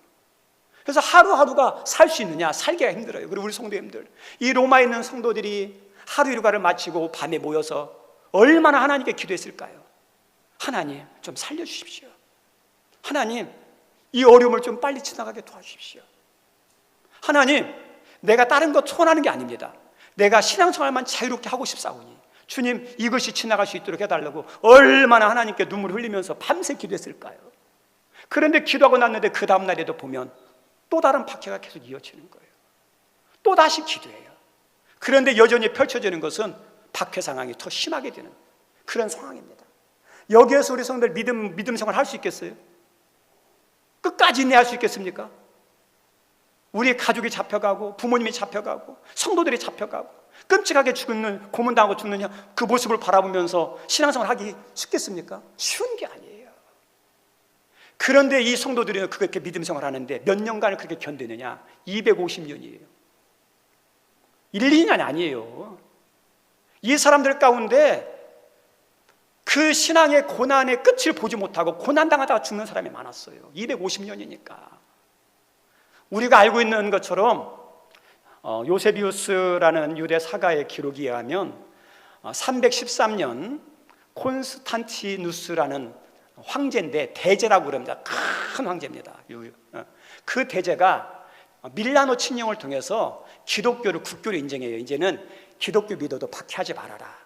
그래서 하루하루가 살 수 있느냐? 살기가 힘들어요. 그리고 우리 성도님들, 이 로마에 있는 성도들이 하루 일과를 마치고 밤에 모여서 얼마나 하나님께 기도했을까요? 하나님 좀 살려주십시오. 하나님 이 어려움을 좀 빨리 지나가게 도와주십시오. 하나님, 내가 다른 거 초원하는 게 아닙니다. 내가 신앙생활만 자유롭게 하고 싶사오니 주님 이것이 지나갈 수 있도록 해달라고 얼마나 하나님께 눈물 흘리면서 밤새 기도했을까요? 그런데 기도하고 났는데 그 다음날에도 보면 또 다른 박해가 계속 이어지는 거예요. 또 다시 기도해요. 그런데 여전히 펼쳐지는 것은 박해 상황이 더 심하게 되는 그런 상황입니다. 여기에서 우리 성도들 믿음 생활 할 수 있겠어요? 끝까지 인내할 수 있겠습니까? 우리 가족이 잡혀가고 부모님이 잡혀가고 성도들이 잡혀가고 끔찍하게 죽는, 고문당하고 죽는 그 모습을 바라보면서 신앙생활 하기 쉽겠습니까? 쉬운 게 아니에요. 그런데 이 성도들이 그렇게 믿음 생활 하는데 몇 년간을 그렇게 견디느냐? 250년이에요 1, 2년이 아니에요. 이 사람들 가운데 그 신앙의 고난의 끝을 보지 못하고 고난당하다가 죽는 사람이 많았어요. 250년이니까. 우리가 알고 있는 것처럼 요세비우스라는 유대 사가의 기록에 의하면 313년 콘스탄티누스라는 황제인데, 대제라고 그럽니다. 큰 황제입니다. 그 대제가 밀라노 침령을 통해서 기독교를 국교로 인정해요. 이제는 기독교 믿어도 박해하지 말아라.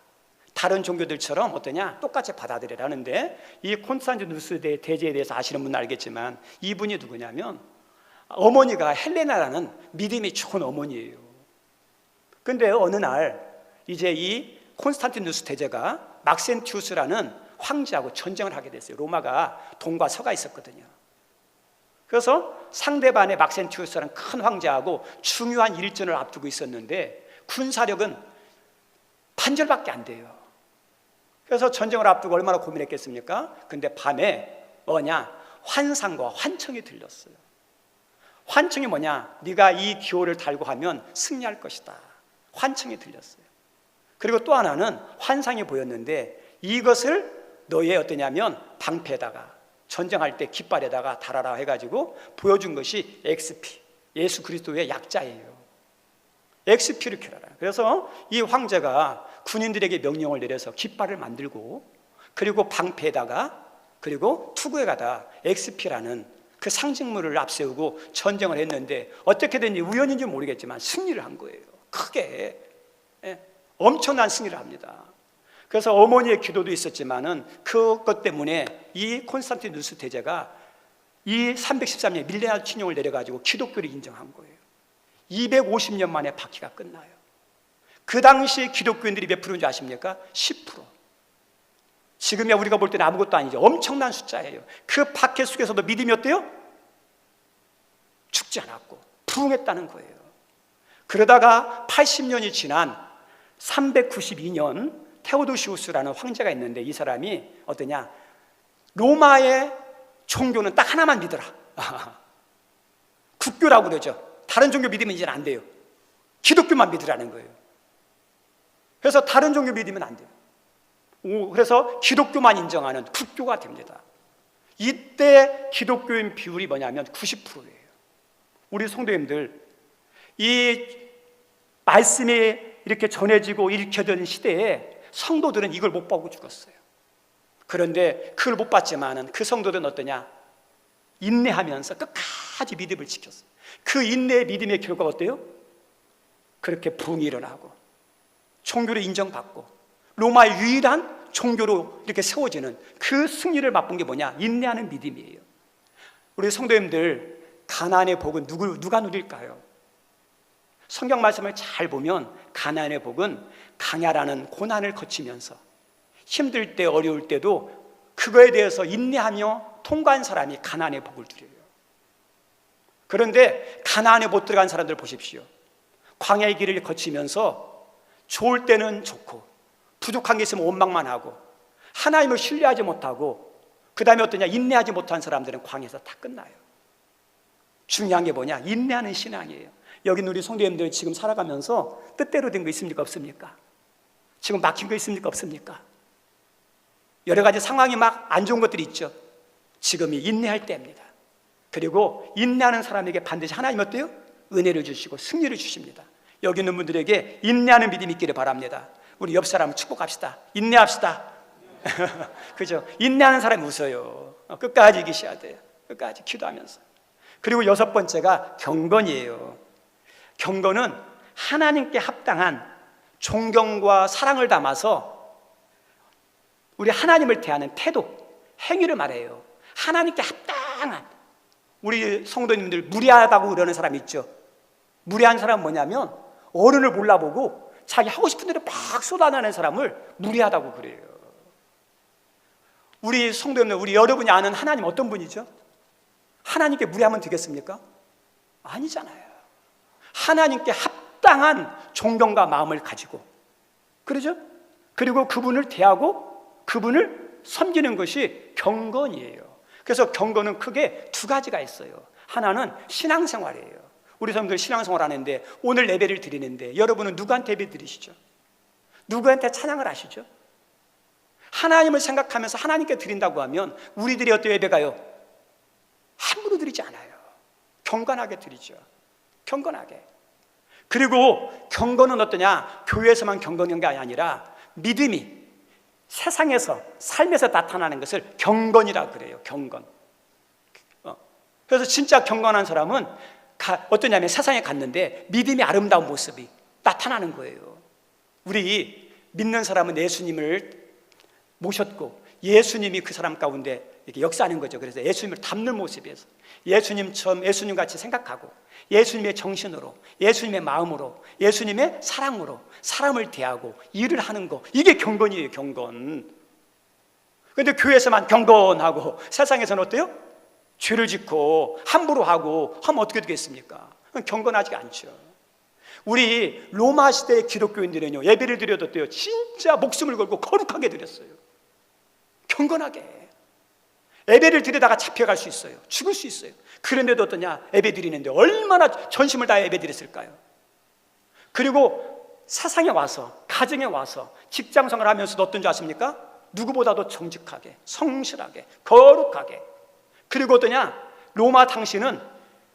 다른 종교들처럼 어떠냐? 똑같이 받아들이라는데, 이 콘스탄티누스 대제에 대해서 아시는 분은 알겠지만 이분이 누구냐면 어머니가 헬레나라는 믿음이 좋은 어머니예요. 근데 어느 날 이제 이 콘스탄티누스 대제가 막센티우스라는 황제하고 전쟁을 하게 됐어요. 로마가 동과 서가 있었거든요. 그래서 상대반의 막센티우스라는 큰 황제하고 중요한 일전을 앞두고 있었는데 군사력은 반절밖에 안 돼요. 그래서 전쟁을 앞두고 얼마나 고민했겠습니까? 근데 밤에 환상과 환청이 들렸어요. 환청이 뭐냐? 네가 이 기호를 달고 하면 승리할 것이다. 환청이 들렸어요. 그리고 또 하나는 환상이 보였는데 이것을 너의 어떠냐면 방패에다가, 전쟁할 때 깃발에다가 달아라 해가지고 보여준 것이 XP, 예수 그리스도의 약자예요. XP를 켜라. 그래서 이 황제가 군인들에게 명령을 내려서 깃발을 만들고, 그리고 방패에다가, 그리고 투구에다가 XP라는 그 상징물을 앞세우고 전쟁을 했는데, 어떻게든지 우연인지 모르겠지만 승리를 한 거예요. 크게 엄청난 승리를 합니다. 그래서 어머니의 기도도 있었지만은 그것 때문에 이 콘스탄티누스 대제가 이 313년에 밀레나 침령을 내려가지고 기독교를 인정한 거예요. 250년 만에 박해가 끝나요. 그 당시 기독교인들이 몇 프로인 줄 아십니까? 10%. 지금이야 우리가 볼 때는 아무것도 아니죠. 엄청난 숫자예요. 그 박해 속에서도 믿음이 어때요? 죽지 않았고 부흥했다는 거예요. 그러다가 80년이 지난 392년 테오도시우스라는 황제가 있는데, 이 사람이 어떠냐? 로마의 종교는 딱 하나만 믿어라. 국교라고 그러죠. 다른 종교 믿으면 이제는 안 돼요. 기독교만 믿으라는 거예요. 그래서 다른 종교 믿으면 안 돼요. 그래서 기독교만 인정하는 국교가 됩니다. 이때 기독교인 비율이 뭐냐면 90%예요. 우리 성도님들, 이 말씀이 이렇게 전해지고 일으켜진 시대에 성도들은 이걸 못 보고 죽었어요. 그런데 그걸 못 봤지만은 그 성도들은 어떠냐? 인내하면서 끝까지 믿음을 지켰어요. 그 인내의 믿음의 결과가 어때요? 그렇게 부흥이 일어나고 종교를 인정받고 로마의 유일한 종교로 이렇게 세워지는 그 승리를 맛본 게 뭐냐? 인내하는 믿음이에요. 우리 성도님들, 가나안의 복은 누가 누릴까요? 성경 말씀을 잘 보면 가나안의 복은 강야라는 고난을 거치면서 힘들 때 어려울 때도 그거에 대해서 인내하며 통과한 사람이 가나안의 복을 누려요. 그런데 가나안에 못 들어간 사람들 보십시오. 광야의 길을 거치면서 좋을 때는 좋고 부족한 게 있으면 원망만 하고 하나님을 신뢰하지 못하고 그 다음에 어떠냐? 인내하지 못한 사람들은 광야에서 다 끝나요. 중요한 게 뭐냐? 인내하는 신앙이에요. 여기 우리 성도님들 지금 살아가면서 뜻대로 된 거 있습니까? 없습니까? 지금 막힌 거 있습니까? 없습니까? 여러 가지 상황이 막 안 좋은 것들이 있죠. 지금이 인내할 때입니다. 그리고 인내하는 사람에게 반드시 하나님 어때요? 은혜를 주시고 승리를 주십니다. 여기 있는 분들에게 인내하는 믿음이 있기를 바랍니다. 우리 옆 사람 축복합시다. 인내합시다. 그죠? 인내하는 사람이 웃어요. 끝까지 이기셔야 돼요. 끝까지 기도하면서. 그리고 6번째가 경건이에요. 경건은 하나님께 합당한 존경과 사랑을 담아서 우리 하나님을 대하는 태도, 행위를 말해요. 하나님께 합당한. 우리 성도님들 무례하다고 그러는 사람 있죠. 무례한 사람은 뭐냐면 어른을 몰라보고 자기 하고 싶은 대로 막 쏟아내는 사람을 무례하다고 그래요. 우리 성도님들, 우리 여러분이 아는 하나님 어떤 분이죠? 하나님께 무례하면 되겠습니까? 아니잖아요. 하나님께 합당한 존경과 마음을 가지고, 그러죠? 그리고 그분을 대하고 그분을 섬기는 것이 경건이에요. 그래서 경건은 크게 두 가지가 있어요. 하나는 신앙생활이에요. 우리 사람들 신앙생활 하는데 오늘 예배를 드리는데 여러분은 누구한테 예배 드리시죠? 누구한테 찬양을 하시죠? 하나님을 생각하면서 하나님께 드린다고 하면 우리들이 어떤 예배가요? 함부로 드리지 않아요. 경건하게 드리죠. 경건하게. 그리고 경건은 어떠냐? 교회에서만 경건한 게 아니라 믿음이 세상에서, 삶에서 나타나는 것을 경건이라고 그래요. 경건. 그래서 진짜 경건한 사람은 어떠냐면 세상에 갔는데 믿음이 아름다운 모습이 나타나는 거예요. 우리 믿는 사람은 예수님을 모셨고 예수님이 그 사람 가운데 이렇게 역사하는 거죠. 그래서 예수님을 닮는 모습에서 예수님처럼 예수님같이 생각하고 예수님의 정신으로, 예수님의 마음으로, 예수님의 사랑으로 사람을 대하고 일을 하는 거, 이게 경건이에요. 경건. 그런데 교회에서만 경건하고 세상에서는 어때요? 죄를 짓고 함부로 하고 하면 어떻게 되겠습니까? 경건하지 않죠. 우리 로마 시대의 기독교인들은요, 예배를 드려도 어때요? 진짜 목숨을 걸고 거룩하게 드렸어요. 경건하게. 예배를 드리다가 잡혀갈 수 있어요. 죽을 수 있어요. 그런데도 어떠냐? 예배 드리는데 얼마나 전심을 다해 예배 드렸을까요? 그리고 세상에 와서, 가정에 와서 직장생활을 하면서도 어떤 줄 아십니까? 누구보다도 정직하게, 성실하게, 거룩하게. 그리고 어떠냐? 로마 당시는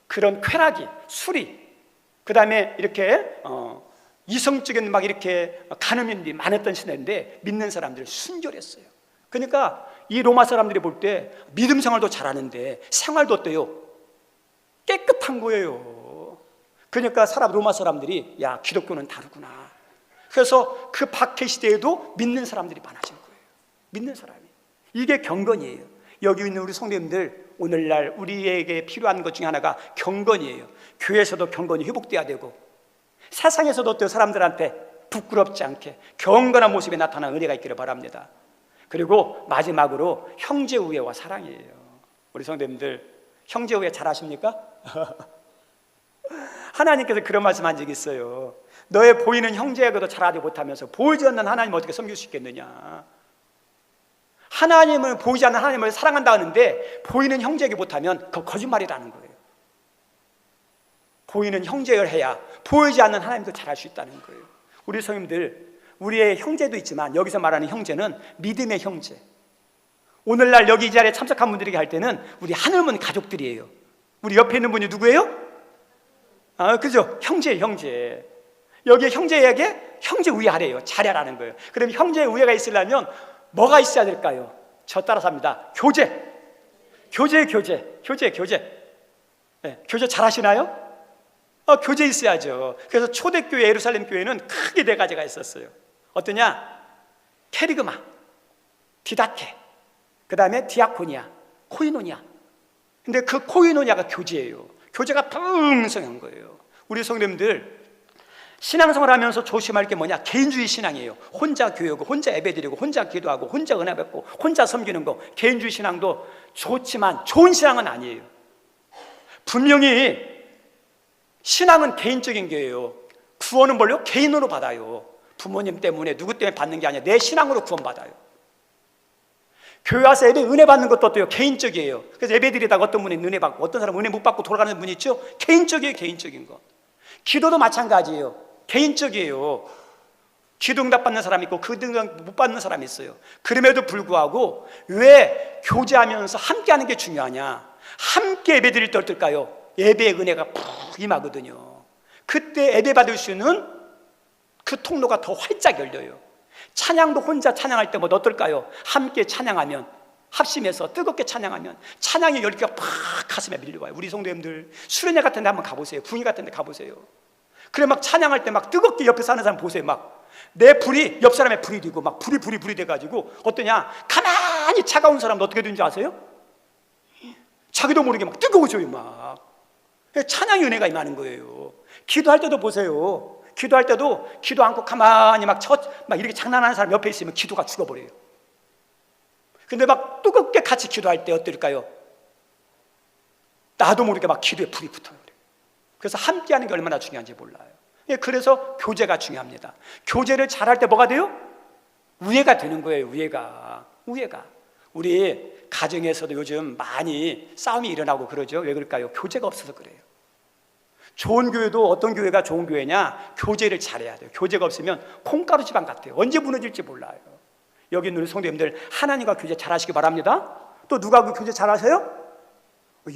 그런 쾌락이, 술이, 그 다음에 이렇게 이성적인 막 이렇게 간음인들이 많았던 시대인데 믿는 사람들 순결했어요. 그러니까 이 로마 사람들이 볼 때 믿음 생활도 잘하는데 생활도 어때요? 깨끗한 거예요. 그러니까 로마 사람들이 야, 기독교는 다르구나. 그래서 그 박해 시대에도 믿는 사람들이 많아진 거예요. 믿는 사람이. 이게 경건이에요. 여기 있는 우리 성도님들, 오늘날 우리에게 필요한 것 중에 하나가 경건이에요. 교회에서도 경건이 회복돼야 되고 세상에서도 또 사람들한테 부끄럽지 않게 경건한 모습에 나타나는 은혜가 있기를 바랍니다. 그리고 마지막으로 형제 우애와 사랑이에요. 우리 성도님들 형제 우애 잘 아십니까? 하나님께서 그런 말씀한 적이 있어요. 너의 보이는 형제에게도 잘하지 못하면서 보이지 않는 하나님을 어떻게 섬길 수 있겠느냐. 하나님을 보이지 않는 하나님을 사랑한다 하는데 보이는 형제에게 못하면 그거 거짓말이라는 거예요. 보이는 형제를 해야 보이지 않는 하나님도 잘할 수 있다는 거예요. 우리 성도님들, 우리의 형제도 있지만 여기서 말하는 형제는 믿음의 형제. 오늘날 여기 이 자리에 참석한 분들에게 할 때는 우리 하늘문 가족들이에요. 우리 옆에 있는 분이 누구예요? 그죠? 형제예요, 형제. 여기에 형제에게 형제 우애하래요. 잘하라는 거예요. 그럼 형제 우애가 있으려면 뭐가 있어야 될까요? 저 따라서 합니다. 교제. 네, 교제 잘 하시나요? 교제 있어야죠. 그래서 초대교회 예루살렘 교회는 크게 네 가지가 있었어요. 어떠냐? 케리그마, 디다케, 그 다음에 디아코니아, 코이노니아. 근데 그 코이노니아가 교제예요. 교제가 풍성한 거예요. 우리 성도님들 신앙생활 하면서 조심할 게 뭐냐? 개인주의 신앙이에요. 혼자 교회고 혼자 예배드리고 혼자 기도하고 혼자 은혜 받고 혼자 섬기는 거. 개인주의 신앙도 좋지만 좋은 신앙은 아니에요. 분명히 신앙은 개인적인 거예요. 구원은 뭘요? 개인으로 받아요. 부모님 때문에 누구 때문에 받는 게 아니라 내 신앙으로 구원받아요. 교회 와서 예배 은혜 받는 것도 어때요? 개인적이에요. 그래서 예배 드리다가 어떤 분이 은혜 받고 어떤 사람은 은혜 못 받고 돌아가는 분이 있죠? 개인적이에요. 개인적인 거. 기도도 마찬가지예요. 개인적이에요. 기도 응답 받는 사람이 있고 그 응답 못 받는 사람이 있어요. 그럼에도 불구하고 왜 교제하면서 함께하는 게 중요하냐? 함께 예배 드릴 때 어떨까요? 예배의 은혜가 푹 임하거든요. 그때 예배 받을 수 있는 그 통로가 더 활짝 열려요. 찬양도 혼자 찬양할 때 뭐 어떨까요? 함께 찬양하면, 합심해서 뜨겁게 찬양하면 찬양의 열기가 팍 가슴에 밀려와요. 우리 성도님들 수련회 같은 데 한번 가보세요. 궁이 같은 데 가보세요. 그래 막 찬양할 때 막 뜨겁게 옆에 사는 사람 보세요. 막 내 불이 옆 사람의 불이 되고 막 불이 돼가지고 어떠냐? 가만히 차가운 사람도 어떻게 되는지 아세요? 자기도 모르게 막 뜨거워져요. 막 찬양의 은혜가 임하는 거예요. 기도할 때도 보세요. 기도할 때도 기도 않고 가만히 막 이렇게 장난하는 사람 옆에 있으면 기도가 죽어버려요. 근데 막 뜨겁게 같이 기도할 때 어떨까요? 나도 모르게 막 기도에 불이 붙어요. 그래서 함께하는 게 얼마나 중요한지 몰라요. 그래서 교제가 중요합니다. 교제를 잘할 때 뭐가 돼요? 우애가 되는 거예요. 우애가. 우리 가정에서도 요즘 많이 싸움이 일어나고 그러죠. 왜 그럴까요? 교제가 없어서 그래요. 좋은 교회도 어떤 교회가 좋은 교회냐? 교제를 잘해야 돼요. 교제가 없으면 콩가루 집안 같아요. 언제 무너질지 몰라요. 여기 있는 성도님들 하나님과 교제 잘하시기 바랍니다. 또 누가 그 교제 잘하세요?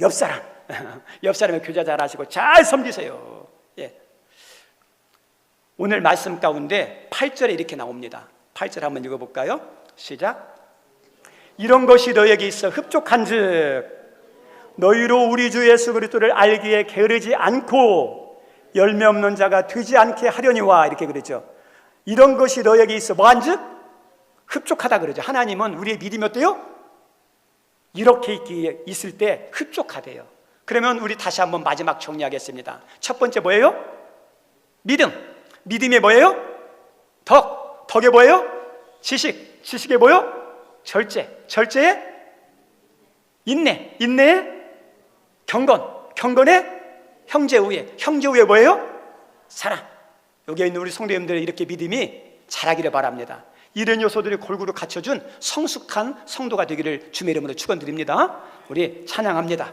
옆사람. 옆사람의 교제 잘하시고 잘 섬기세요. 예. 오늘 말씀 가운데 8절에 이렇게 나옵니다. 8절 한번 읽어볼까요? 시작. 이런 것이 너에게 있어 흡족한즉 너희로 우리 주 예수 그리스도를 알기에 게으르지 않고 열매 없는 자가 되지 않게 하려니와 이렇게 그러죠. 이런 것이 너에게 있어 뭐한즉? 흡족하다 그러죠. 하나님은 우리의 믿음이 어때요? 이렇게 있을 때 흡족하대요. 그러면 우리 다시 한번 마지막 정리하겠습니다. 첫 번째 뭐예요? 믿음. 믿음이 뭐예요? 덕. 덕이 뭐예요? 지식. 지식이 뭐예요? 절제. 절제에 인내. 인내에 경건. 경건에 형제 우애. 형제 우애 뭐예요? 사랑. 여기에 있는 우리 성도님들 이렇게 믿음이 자라기를 바랍니다. 이런 요소들이 골고루 갖춰준 성숙한 성도가 되기를 주의 이름으로 축원드립니다. 우리 찬양합니다.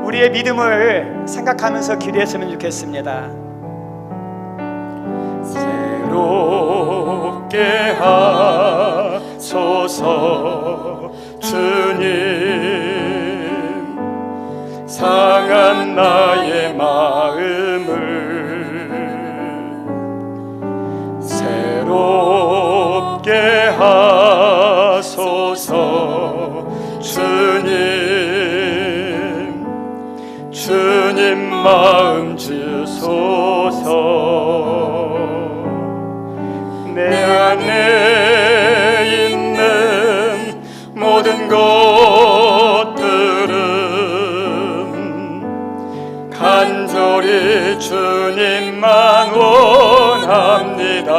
우리의 믿음을 생각하면서 기도했으면 좋겠습니다. 새롭게 하소서 주님, 상한 나의 마음을 새롭게 하소서 주님 마음 주소서. 내 안에 있는 주님만 원합니다.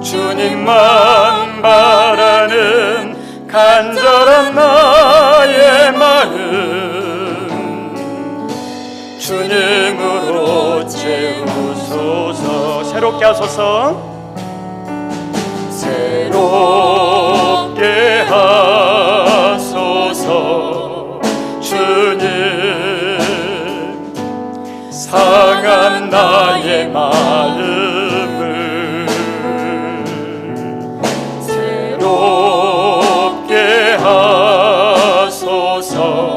주님만 바라는 간절한 나의 마음 주님으로 채우소서. 새롭게 하소서. 새롭게 하소서. 주님 상한 나의 마음을 새롭게 하소서.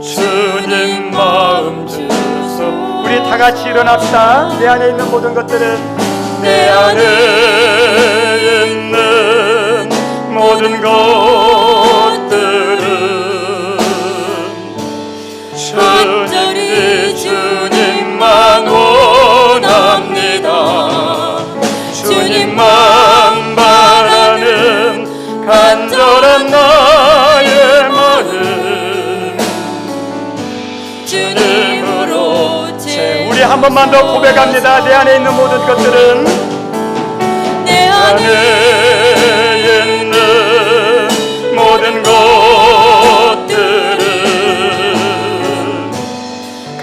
주님 마음 주소. 우리 다 같이 일어납시다. 내 안에 있는 모든 것들은 내 안에 있는 모든 것들은 간절히 주님만 원합니다. 주님만 바라는 간절한 나의 마음 주님으로 채. 우리 한 번만 더 고백합니다. 내 안에 있는 모든 것들은 내 안에 있는 모든 것들은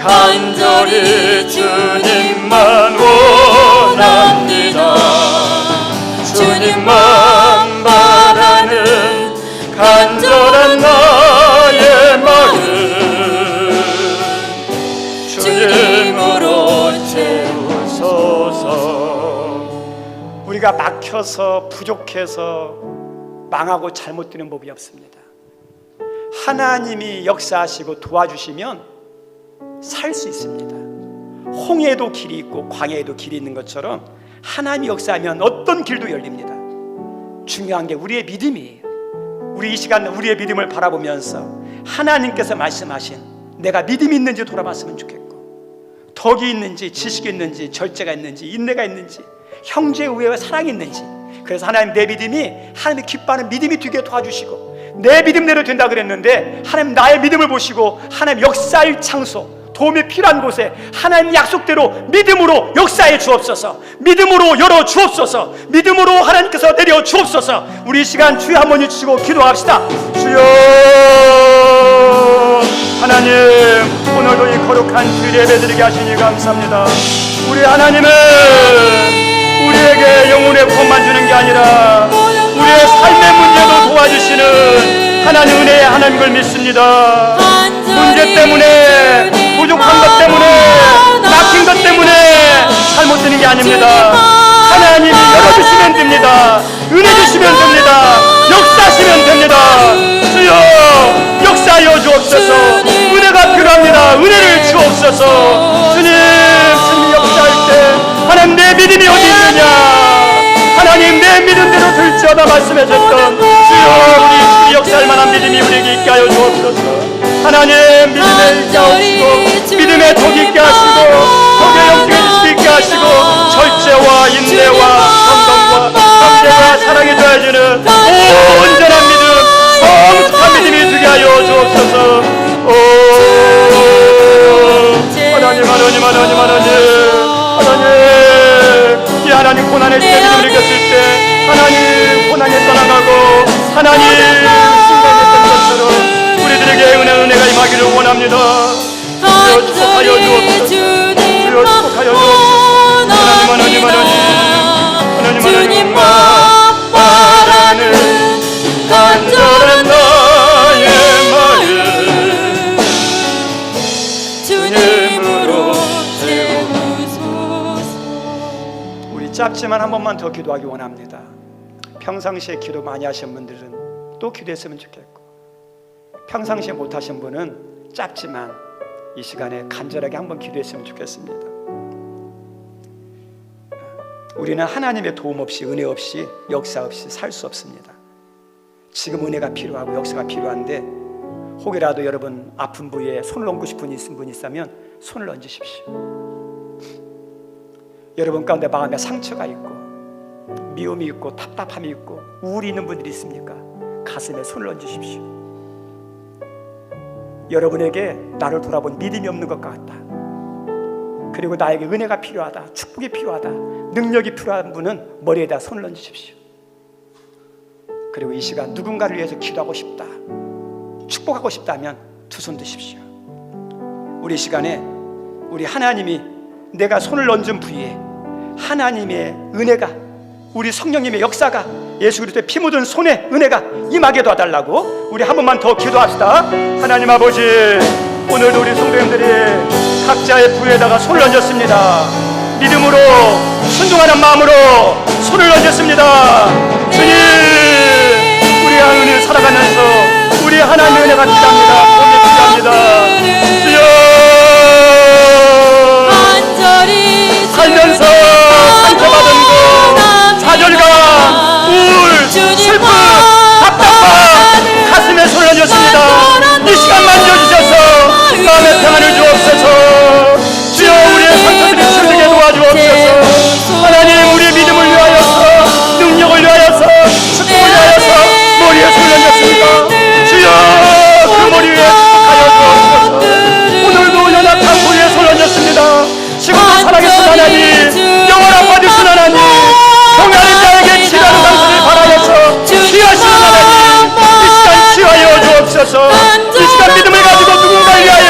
간절히 주님만 원합니다. 주님만 바라는 간절한 나의 마음 주님으로 채우소서. 우리가 막혀서 부족해서 망하고 잘못되는 법이 없습니다. 하나님이 역사하시고 도와주시면 살 수 있습니다. 홍해에도 길이 있고 광야에도 길이 있는 것처럼 하나님이 역사하면 어떤 길도 열립니다. 중요한 게 우리의 믿음이에요. 우리 이 시간 우리의 믿음을 바라보면서 하나님께서 말씀하신 내가 믿음이 있는지 돌아봤으면 좋겠고, 덕이 있는지 지식이 있는지 절제가 있는지 인내가 있는지 형제 우애와 사랑이 있는지, 그래서 하나님 내 믿음이 하나님이 기뻐하는 믿음이 되게 도와주시고, 내 믿음대로 된다 그랬는데 하나님 나의 믿음을 보시고 하나님 역사할 장소, 도움이 필요한 곳에 하나님 약속대로 믿음으로 역사해 주옵소서. 믿음으로 열어 주옵소서. 믿음으로 하나님께서 내려 주옵소서. 우리 이 시간 주여 한번 외치고 기도합시다. 주여 하나님, 오늘도 이 거룩한 주일 예배드리게 하시니 감사합니다. 우리 하나님은 우리에게 영혼의 복만 주는 게 아니라 우리의 삶의 문제도 도와주시는 하나님 은혜의 하나님인 걸 믿습니다. 문제 때문에, 부족한 것 때문에, 막힌 것 때문에 잘못되는 게 아닙니다. 하나님이 열어주시면 됩니다. 은혜 주시면 됩니다. 역사하시면 됩니다. 주여 역사하여 주옵소서. 은혜가 필요합니다. 은혜를 주옵소서. 주님 주님 역사할 때 하나님 내 믿음이 어디 있느냐, 하나님 내 믿음대로 될지어다 말씀하셨던 주여 우리 주의 역사할 만한 믿음이 우리에게 있게 하여 주옵소서. 하나님 믿음에 있게 하시고 믿음에 덕 있게 하시고 덕에 영적인 지식 있게 하시고 절제와 인내와 성dom과 형제와 사랑이 더해지는 온전한 믿음, 성숙한 믿음이 되게 하여 주옵소서. 하나님 하나님 하나님 하나님 하나님, 이 하나님 고난의 시대 믿음을 이겼을 때 하나님 고난에 떠나가고 하나님 순간했던 것처럼 우리들에게 은혜가 임하기를 원합니다. 주여 축복하여 주옵소서. 주여 축복하여 주옵소서. 하나님 하나님 하나님 하나님 하나님 바라는 간절한 나의 마음 주님으로 채우소서. 우리 짧지만 한 번만 더 기도하기 원합니다. 평상시에 기도 많이 하신 분들은 또 기도했으면 좋겠고, 평상시에 못하신 분은 짧지만 이 시간에 간절하게 한번 기도했으면 좋겠습니다. 우리는 하나님의 도움 없이, 은혜 없이, 역사 없이 살 수 없습니다. 지금 은혜가 필요하고 역사가 필요한데, 혹이라도 여러분 아픈 부위에 손을 얹고 싶은 분 있다면 손을 얹으십시오. 여러분 가운데 마음에 상처가 있고 미움이 있고 답답함이 있고 우울이 있는 분들이 있습니까? 가슴에 손을 얹으십시오. 여러분에게 나를 돌아본 믿음이 없는 것 같다. 그리고 나에게 은혜가 필요하다, 축복이 필요하다, 능력이 필요한 분은 머리에다 손을 얹으십시오. 그리고 이 시간 누군가를 위해서 기도하고 싶다, 축복하고 싶다면 두 손 드십시오. 우리 시간에 우리 하나님이 내가 손을 얹은 부위에 하나님의 은혜가, 우리 성령님의 역사가, 예수 그리스도의 피 묻은 손에 은혜가 임하게 도와달라고 우리 한 번만 더 기도합시다. 하나님 아버지, 오늘도 우리 성도님들이 각자의 부위에다가 손을 얹었습니다. 믿음으로 순종하는 마음으로 손을 얹었습니다. 주님, 우리 하나님을 살아가면서 우리 하나님의 은혜가 필요합니다. 복이 필요합니다. 주여, 살면서 상처받은 것, 좌절감, 우울, 슬픔, 답답함 가슴에 손을 얹었습니다. 이 시간 만져주셔서 마음의 평안을 주옵소서. 주여, 우리의 상처들이 치료되게 도와주옵소서. 하나님, 우리의 믿음을 위하여서, 능력을 위하여서, 축복을 위하여서 머리에 손을 얹었습니다. 주여, 그 머리 위에 축복하여 주옵소서. 오늘도 연약한 머리에 손을 얹었습니다. 지금도 살아계신 하나님, 영원한 받으신 하나님, 평안한 자에게 치료하는 당신을 바라면서 치유하시는 하나님, 이 시간 치유하여 주옵소서. 이 시간 믿음을 가지고 누군가를 위하여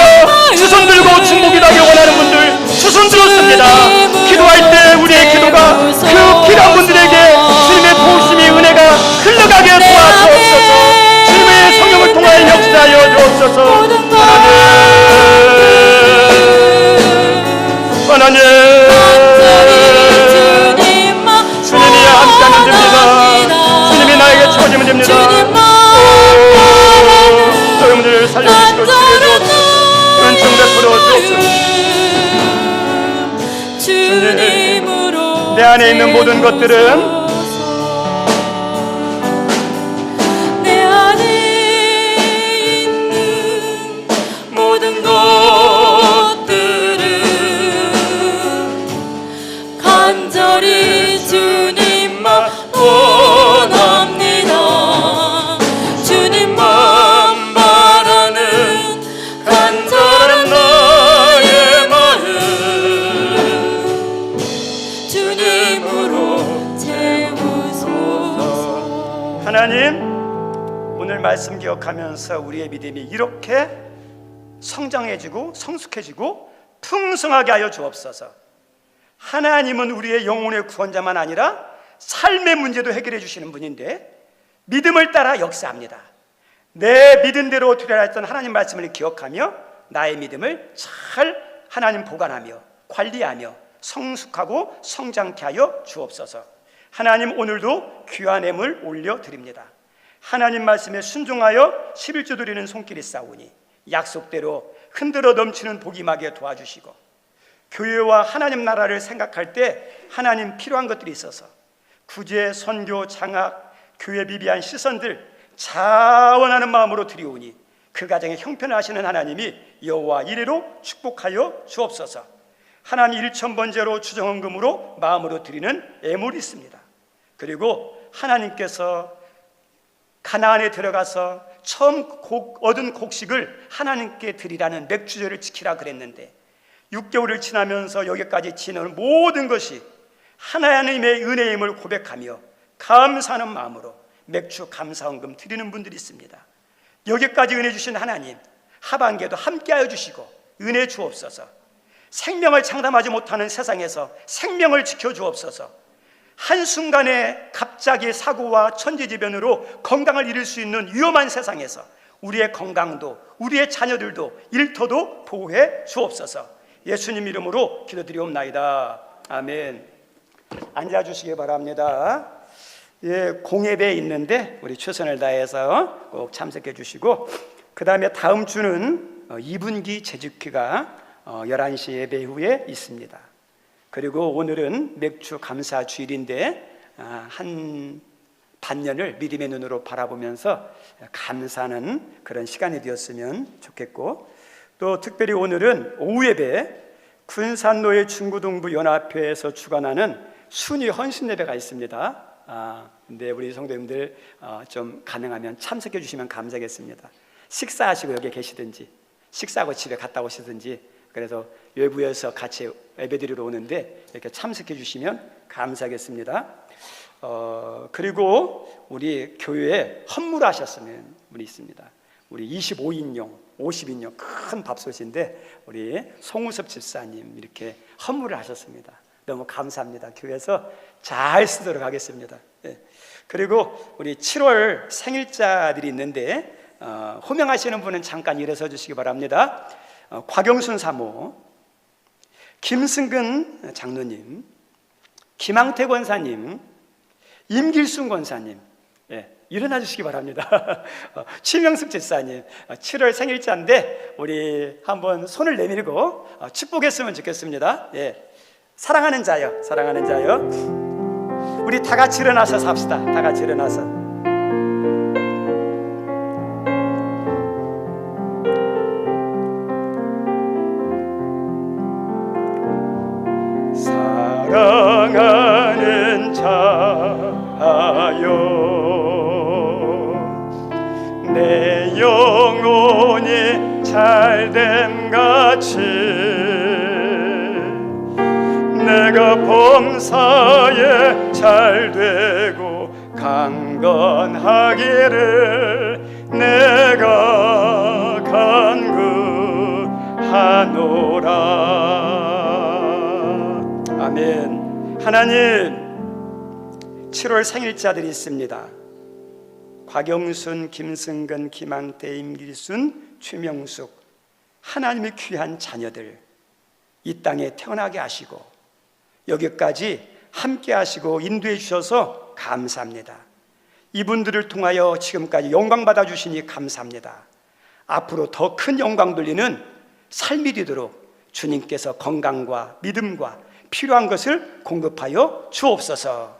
두 손 들고 중복이 나기 원하는 분들 두 손 들었습니다. 기도할 때 우리의 기도가 그 필요한 분들에게 주님의 도우심이, 은혜가 흘러가게 도와주옵소서. 주님의 성령을 통하여 역사하여 주옵소서. 하나님, 주님이 함께하면 됩니다. 주님이 나에게 채워지면 됩니다. 저희들을 살려주시고 치료해주옵소서. 은총 베풀어 주옵소서. 주님, 내 안에 있는 모든 것들은 간절히 주님만 원합니다. 주님만 바라는 간절한 나의 마음 주님으로 채우소서. 하나님, 오늘 말씀 기억하면서 우리의 믿음이 이렇게 성장해지고 성숙해지고 풍성하게 하여 주옵소서. 하나님은 우리의 영혼의 구원자만 아니라 삶의 문제도 해결해 주시는 분인데 믿음을 따라 역사합니다. 내 믿음대로 드려야했던 하나님 말씀을 기억하며 나의 믿음을 잘 하나님 보관하며 관리하며 성숙하고 성장케 하여 주옵소서. 하나님, 오늘도 귀한 예물 올려드립니다. 하나님 말씀에 순종하여 11조 드리는 손길이 싸우니 약속대로 흔들어 넘치는 복이 임하게 도와주시고, 교회와 하나님 나라를 생각할 때 하나님 필요한 것들이 있어서 구제, 선교, 장학, 교회 비비한 시선들 자원하는 마음으로 드리오니 그 가정에 형편을 하시는 하나님이 여호와 이레로 축복하여 주옵소서. 하나님, 1,000번제로 주정헌금으로 마음으로 드리는 예물이 있습니다. 그리고 하나님께서 가나안에 들어가서 처음 얻은 곡식을 하나님께 드리라는 맥주제를 지키라 그랬는데 6개월을 지나면서 여기까지 지나는 모든 것이 하나님의 은혜임을 고백하며 감사하는 마음으로 맥주 감사헌금 드리는 분들이 있습니다. 여기까지 은혜 주신 하나님, 하반기에도 함께하여 주시고 은혜 주옵소서. 생명을 장담하지 못하는 세상에서 생명을 지켜주옵소서. 한순간에 갑자기 사고와 천재지변으로 건강을 잃을 수 있는 위험한 세상에서 우리의 건강도 우리의 자녀들도 일터도 보호해 주옵소서. 예수님 이름으로 기도드리옵나이다. 아멘. 앉아주시기 바랍니다. 예, 공예배에 있는데 우리 최선을 다해서 꼭 참석해 주시고, 그 다음에 다음 주는 2분기 재직회가 11시 예배 후에 있습니다. 그리고 오늘은 맥주 감사 주일인데 한 반년을 믿음의 눈으로 바라보면서 감사하는 그런 시간이 되었으면 좋겠고, 또 특별히 오늘은 오후 예배 군산노예 중고등부 연합회에서 주관하는 순위 헌신 예배가 있습니다. 근데 우리 성도님들 좀 가능하면 참석해 주시면 감사하겠습니다. 식사하시고 여기 계시든지 식사하고 집에 갔다 오시든지, 그래서 외부에서 같이 예배드리러 오는데 이렇게 참석해 주시면 감사하겠습니다. 그리고 우리 교회에 헌물하셨으면 분이 있습니다. 우리 25인용, 50인용 큰 밥솥인데 우리 송우섭 집사님 이렇게 헌물을 하셨습니다. 너무 감사합니다. 교회에서 잘 쓰도록 하겠습니다. 예. 그리고 우리 7월 생일자들이 있는데 호명하시는 분은 잠깐 일어서 주시기 바랍니다. 곽영순 사모, 김승근 장로님, 김항태 권사님, 임길순 권사님, 예, 일어나 주시기 바랍니다. 최명숙 집사님 7월 생일자인데 우리 한번 손을 내밀고 축복했으면 좋겠습니다. 예. 사랑하는 자요, 사랑하는 자요, 우리 다 같이 일어나서 삽시다. 다 같이 일어나서. 사랑하는 자요, 내 영혼이 잘됨 같이 내가 범사에 잘되고 강건하기를 내가 간구하노라. 아멘. 하나님, 7월 생일자들이 있습니다. 곽영순, 김승근, 김항태, 임길순, 최명숙, 하나님의 귀한 자녀들 이 땅에 태어나게 하시고 여기까지 함께 하시고 인도해 주셔서 감사합니다. 이분들을 통하여 지금까지 영광 받아 주시니 감사합니다. 앞으로 더 큰 영광 돌리는 삶이 되도록 주님께서 건강과 믿음과 필요한 것을 공급하여 주옵소서.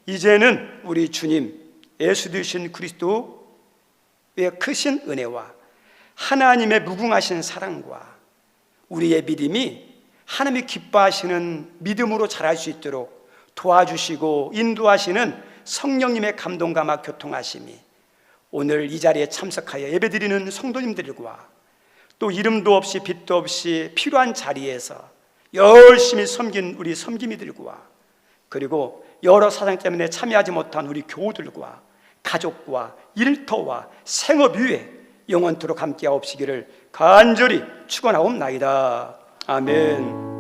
이제는 우리 주님 예수 되신 그리스도의 크신 은혜와 하나님의 무궁하신 사랑과 우리의 믿음이 하나님이 기뻐하시는 믿음으로 자랄 수 있도록 도와주시고 인도하시는 성령님의 감동감화 교통하심이 오늘 이 자리에 참석하여 예배드리는 성도님들과 또 이름도 없이 빛도 없이 필요한 자리에서 열심히 섬긴 우리 섬김이들과 그리고 여러 사정 때문에 참여하지 못한 우리 교우들과 가족과 일터와 생업 위에 영원토록 함께하옵시기를 간절히 축원하옵나이다. 아멘.